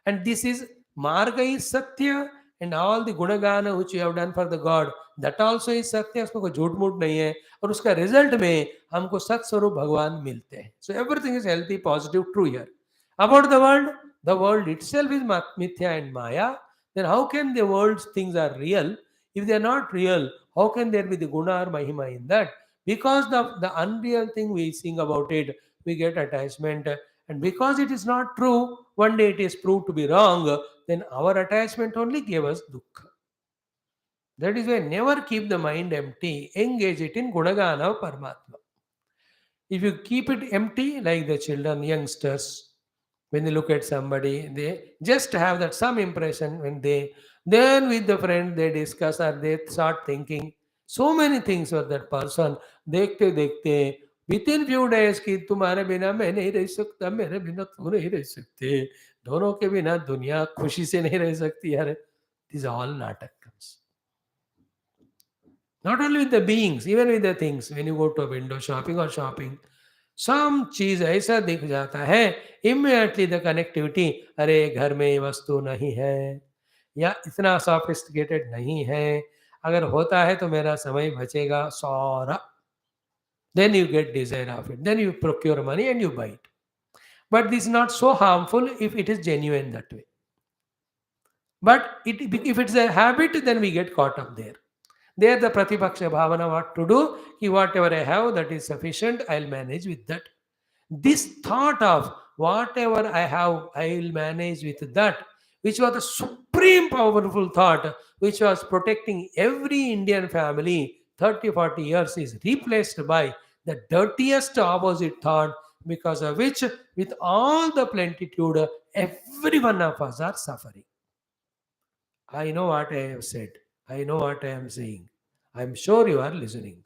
And this is marga is satya, and all the gunagana which you have done for the God, that also is satya. उसमें कोई झूठ मूठ नहीं है, और उसका result में हमको सत स्वरूप भगवान मिलते हैं. So everything is healthy, positive, true here. About the world itself is mithya and maya. Then how can the world's things are real? If they are not real, how can there be the guna or mahima in that? Because the unreal thing we sing about it, we get attachment. And because it is not true, one day it is proved to be wrong, then our attachment only gave us dukkha. That is why never keep the mind empty. Engage it in Gunagana of Paramatma. If you keep it empty, like the children, youngsters, when they look at somebody, they just have that some impression when they, then with the friend they discuss or they start thinking so many things for that person. देखते देखते within few days कि तुम्हारे बिना मैं नहीं रह सकता, मेरे बिना तुम नहीं रह सकते, दोनों के बिना दुनिया खुशी से नहीं रह सकती यार. These all natakams. Not only with the beings, even with the things. When you go to a window shopping or shopping, some चीज ऐसा दिख जाता है, immediately the connectivity, अरे घर में ये वस्तु नहीं है या इतना sophisticated नहीं है, अगर होता है तो मेरा समय बचेगा सारा. Then you get desire of it. Then you procure money and you buy it. But this is not so harmful if it is genuine that way. But if it's a habit, then we get caught up there. There the Pratipaksha Bhavana what to do, ki whatever I have that is sufficient, I'll manage with that. This thought of whatever I have, I'll manage with that, which was a supreme powerful thought, which was protecting every Indian family 30, 40 years, is replaced by the dirtiest opposite thought, because of which, with all the plenitude, every one of us are suffering. I know what I have said. I know what I am saying. I am sure you are listening.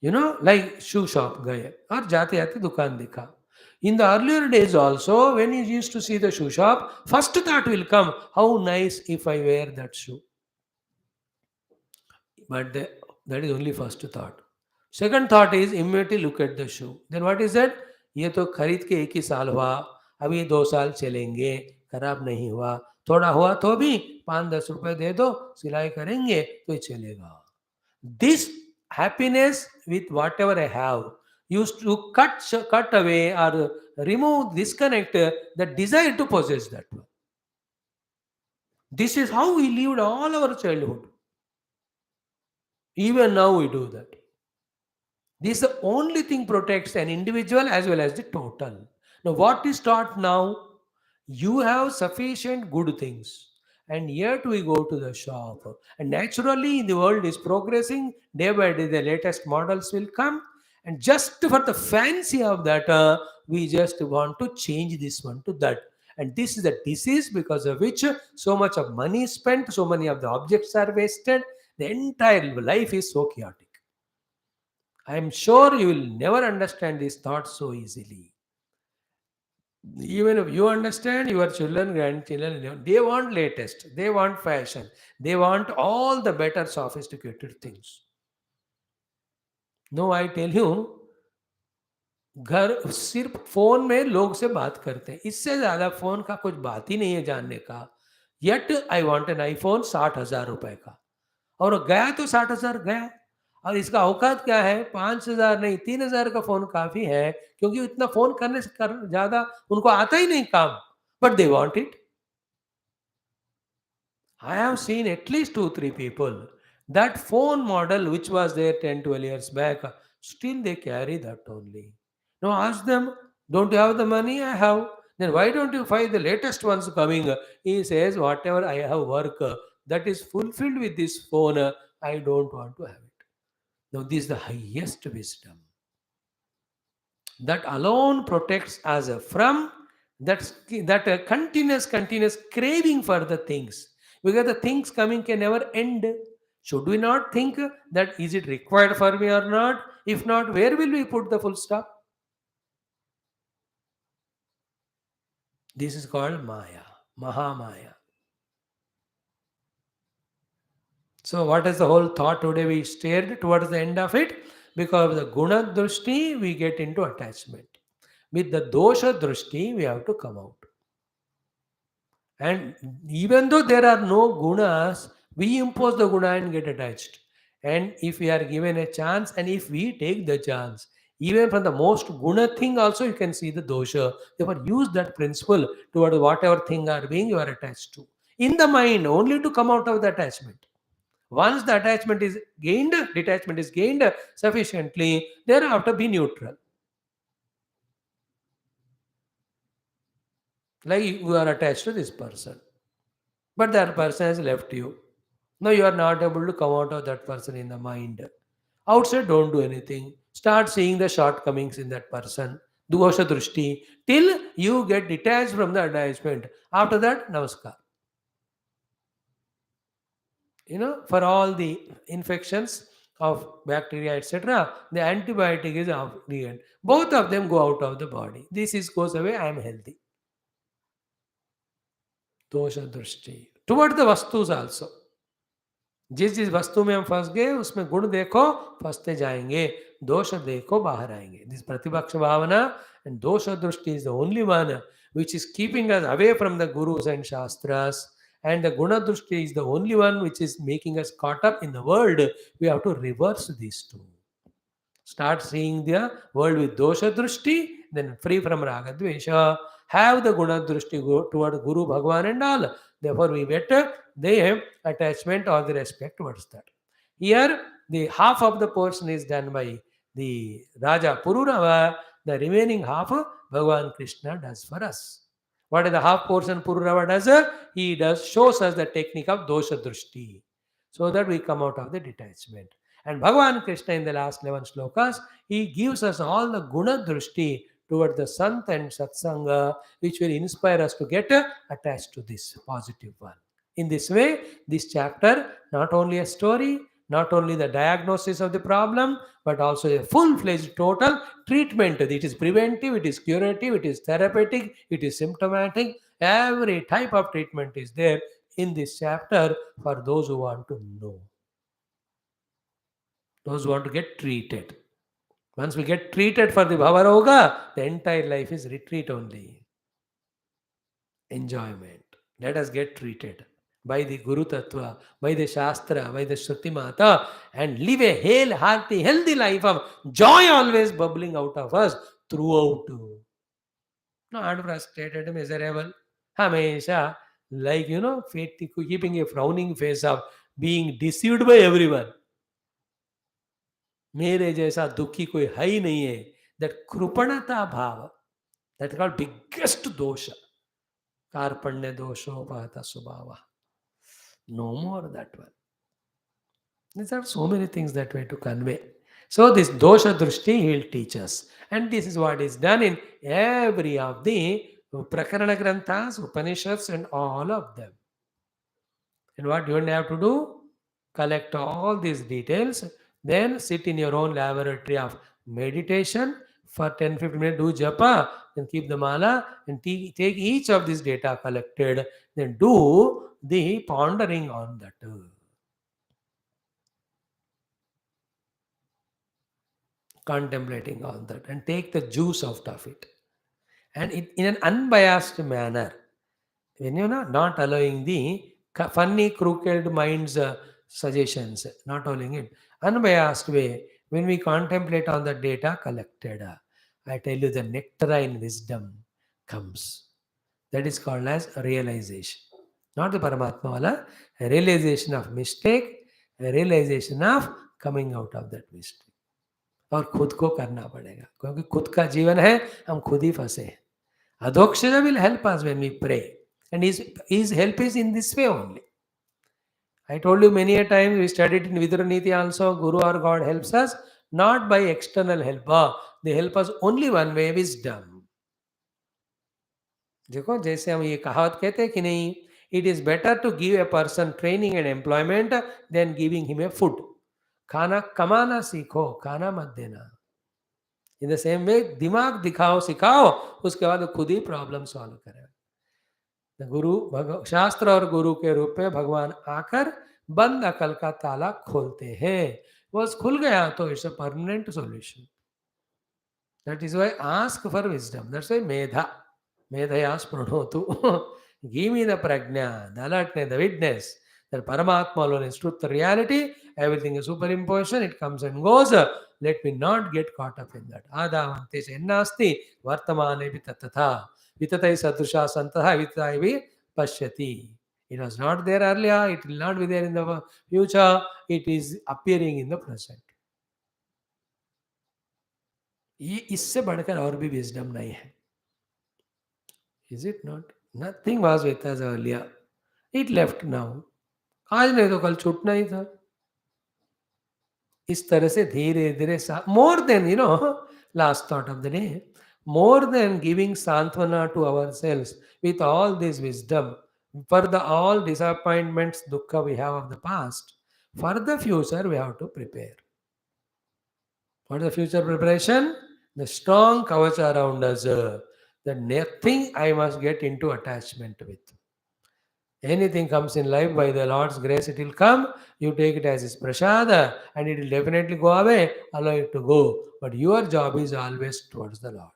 Like shoe shop गए और जाते जाते दुकान देखा. In the earlier days also, when you used to see the shoe shop, first thought will come, how nice if I wear that shoe. But that is only first thought. Second thought is immediately look at the shoe. Then what is that? ये तो खरीद के 1 ही साल हुआ, अभी 2 साल चलेंगे, खराब नहीं हुआ, थोड़ा हुआ तो भी 5-10 रुपए दे दो, सिलाई करेंगे तो ये चलेगा. This happiness with whatever I have used to cut away or remove, disconnect the desire to possess that one. This is how we lived all our childhood. Even now we do that. This is the only thing protects an individual as well as the total. Now, what is taught now? You have sufficient good things, and yet we go to the shop. And naturally, the world is progressing day by day. The latest models will come, and just for the fancy of that, we just want to change this one to that. And this is a disease because of which so much of money is spent, so many of the objects are wasted. The entire life is so chaotic. I am sure you will never understand these thoughts so easily. Even if you understand, your children, grandchildren, they want latest, they want fashion, they want all the better sophisticated things. No, I tell you, घर सिर्फ phone में लोग से बात करते हैं, इससे ज्यादा फोन का कुछ बात ही नहीं है जानने का. Yet I want an iPhone 60,000 रुपए का, और गया तो 60,000 गया. और इसका औकात क्या है? 5,000 नहीं, 3,000 का फोन काफी है, क्योंकि इतना फोन करने से ज्यादा उनको आता ही नहीं काम, but they want it. I have seen at least 2-3 people. That phone model which was there 10-12 years back, still they carry that only. Now ask them, don't you have the money? I have. Then why don't you find the latest ones coming? He says, whatever I have work that is fulfilled with this phone, I don't want to have it. Now this is the highest wisdom. That alone protects us from that continuous craving for the things. Because the things coming can never end. Should we not think that is it required for me or not? If not, where will we put the full stop? This is called Maya, Maha Maya. So what is the whole thought today? We stared towards the end of it. Because of the guna drushti, we get into attachment. With the dosha drushti, we have to come out. And even though there are no gunas, we impose the guna and get attached. And if we are given a chance, and if we take the chance, even from the most guna thing also you can see the dosha. Therefore, use that principle toward whatever thing are being you are attached to. in the mind only to come out of the attachment. Once the attachment is gained, detachment is gained sufficiently, thereafter be neutral. Like you are attached to this person, but that person has left you. Now you are not able to come out of that person in the mind. Outside, don't do anything. Start seeing the shortcomings in that person. Dosha drushti till you get detached from the attachment. After that, namaskar. For all the infections of bacteria, etc., the antibiotic is of the end. Both of them go out of the body. This is goes away. I am healthy. Dosha drushti. Toward the vastus also. जिस जिस वस्तु में हम फंस गए उसमें गुण देखो, फंसते जाएंगे. दोष देखो, बाहर आएंगे. दिस प्रतिपक्ष भावना and dosha drushti is the only one which is keeping us away from the gurus and shastras, and the guna drushti is the only one which is making us caught up in the world. We have to reverse these two. Start seeing the world with dosha drushti, then free from raga dvesha. Have the guna drushti toward Guru, Bhagavan and all. Therefore, we get the attachment or the respect towards that. Here, the half of the portion is done by the Raja Pururava. The remaining half, Bhagavan Krishna does for us. What is the half portion Pururava does? He shows us the technique of dosha drushti, so that we come out of the detachment. And Bhagavan Krishna in the last 11 slokas, he gives us all the guna drushti toward the Sant and Satsanga, which will inspire us to get attached to this positive one. In this way, this chapter, not only a story, not only the diagnosis of the problem, but also a full-fledged total treatment. It is preventive, it is curative, it is therapeutic, it is symptomatic. Every type of treatment is there in this chapter for those who want to know. Those who want to get treated. Once we get treated for the Bhavaroga, the entire life is retreat only. Enjoyment. Let us get treated by the Guru Tattva, by the Shastra, by the Shruti Mata, and live a hale, hearty, healthy life of joy always bubbling out of us throughout. Not frustrated, miserable. Hamesha, like, keeping a frowning face of being deceived by everyone. मेरे जैसा दुखी कोई है ही नहीं है. That कृपणता भाव, that is called biggest dosha. कार्पण्य दोषोपहत स्वभाव. No more that one. These are so many things that way to convey. So this dosha drushti he will teach us, and this is what is done in every of the prakarana granthas, Upanishads, and all of them. And what you have to do? Collect all these details, then sit in your own laboratory of meditation for 10-15 minutes, do japa, then keep the mala, and take each of these data collected, then do the pondering on that. Contemplating on that, and take the juice out of it. And in an unbiased manner, when you're not allowing the funny, crooked minds suggestions, not allowing it, unbiased way, when we contemplate on the data collected, I tell you the nectarine wisdom comes. That is called as realization. Not the Paramatma wala, a realization of mistake, a realization of coming out of that mistake. और खुद को करना पड़ेगा, क्योंकि खुद का जीवन है, हम खुद ही फंसे हैं. Adhokshaya will help us when we pray. And his help is in this way only. I told you many a time, we studied in Viduraniti also, Guru or God helps us not by external help. They help us only one way, wisdom. देखो जैसे हम ये कहावत कहते हैं कि नहीं, it is better to give a person training and employment than giving him a food. खाना कमाना सीखो, खाना मत देना. इन द सेम वे दिमाग दिखाओ, सिखाओ, उसके बाद खुद ही प्रॉब्लम सॉल्व करें. गुरु शास्त्र और गुरु के रूप में भगवान आकर बंद अकल का ताला खोलते हैं. वो खुल गया तो it's a permanent solution. That is why ask for wisdom. That's why मेधया स्पृणोतु. Give me the prajna, the alertness, the witness that Paramatma alone is truth, the reality, everything is superimposition, it comes and goes. Let me not get caught up in that. Adavante ennasti vartamane vitatata. Vitatai sadrusha santaha vitatai vi pashyati. It was not there earlier, it will not be there in the future, it is appearing in the present. ये इससे बढ़कर और भी wisdom नहीं है. Is it not? Nothing was with us earlier. It left now. आज नहीं तो कल छूटना ही था. इस तरह से धीरे धीरे more than, last thought of the day, more than giving santvana to ourselves with all this wisdom for the all disappointments, dukkha we have of the past, for the future we have to prepare. For the future preparation, the strong kavacha around us, that nothing I must get into attachment with. Anything comes in life by the Lord's grace, it will come. You take it as His prasada and it will definitely go away. Allow it to go. But your job is always towards the Lord.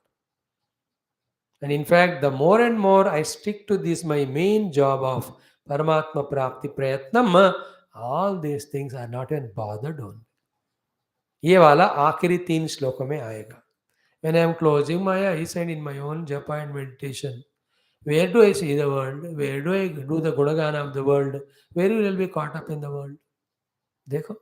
And in fact, the more and more I stick to this, my main job of Paramatma Prapti Prayatnam, all these things are not even bothered on. ये वाला आखिरी 3 श्लोकों में आएगा. When I am closing my eyes and in my own japa and meditation, where do I see the world? Where do I do the gunagana of the world? Where will I be caught up in the world? देखो,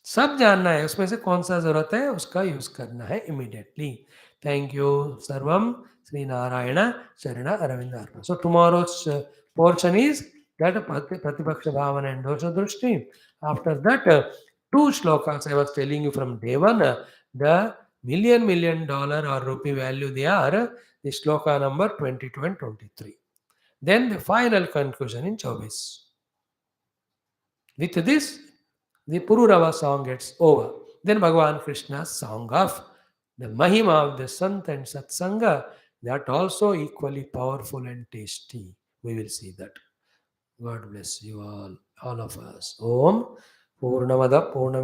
सब जानना है, उसमें से कौन सा जरूरत है उसका यूज करना है immediately. Thank you, Sarvam Sri Narayana Charana Aravindarpana. So tomorrow's portion is that Pratipaksha Bhavana and Dosha Drushti. After that, 2 shlokas I was telling you from day 1, the million dollar or rupee value they are, the shloka number 22 and 23. Then the final conclusion in 24. With this, the Pururava song gets over. Then Bhagavan Krishna's song of the Mahima of the Sant and Satsanga, that also equally powerful and tasty. We will see that. God bless you all of us. Om Purnamada Purnam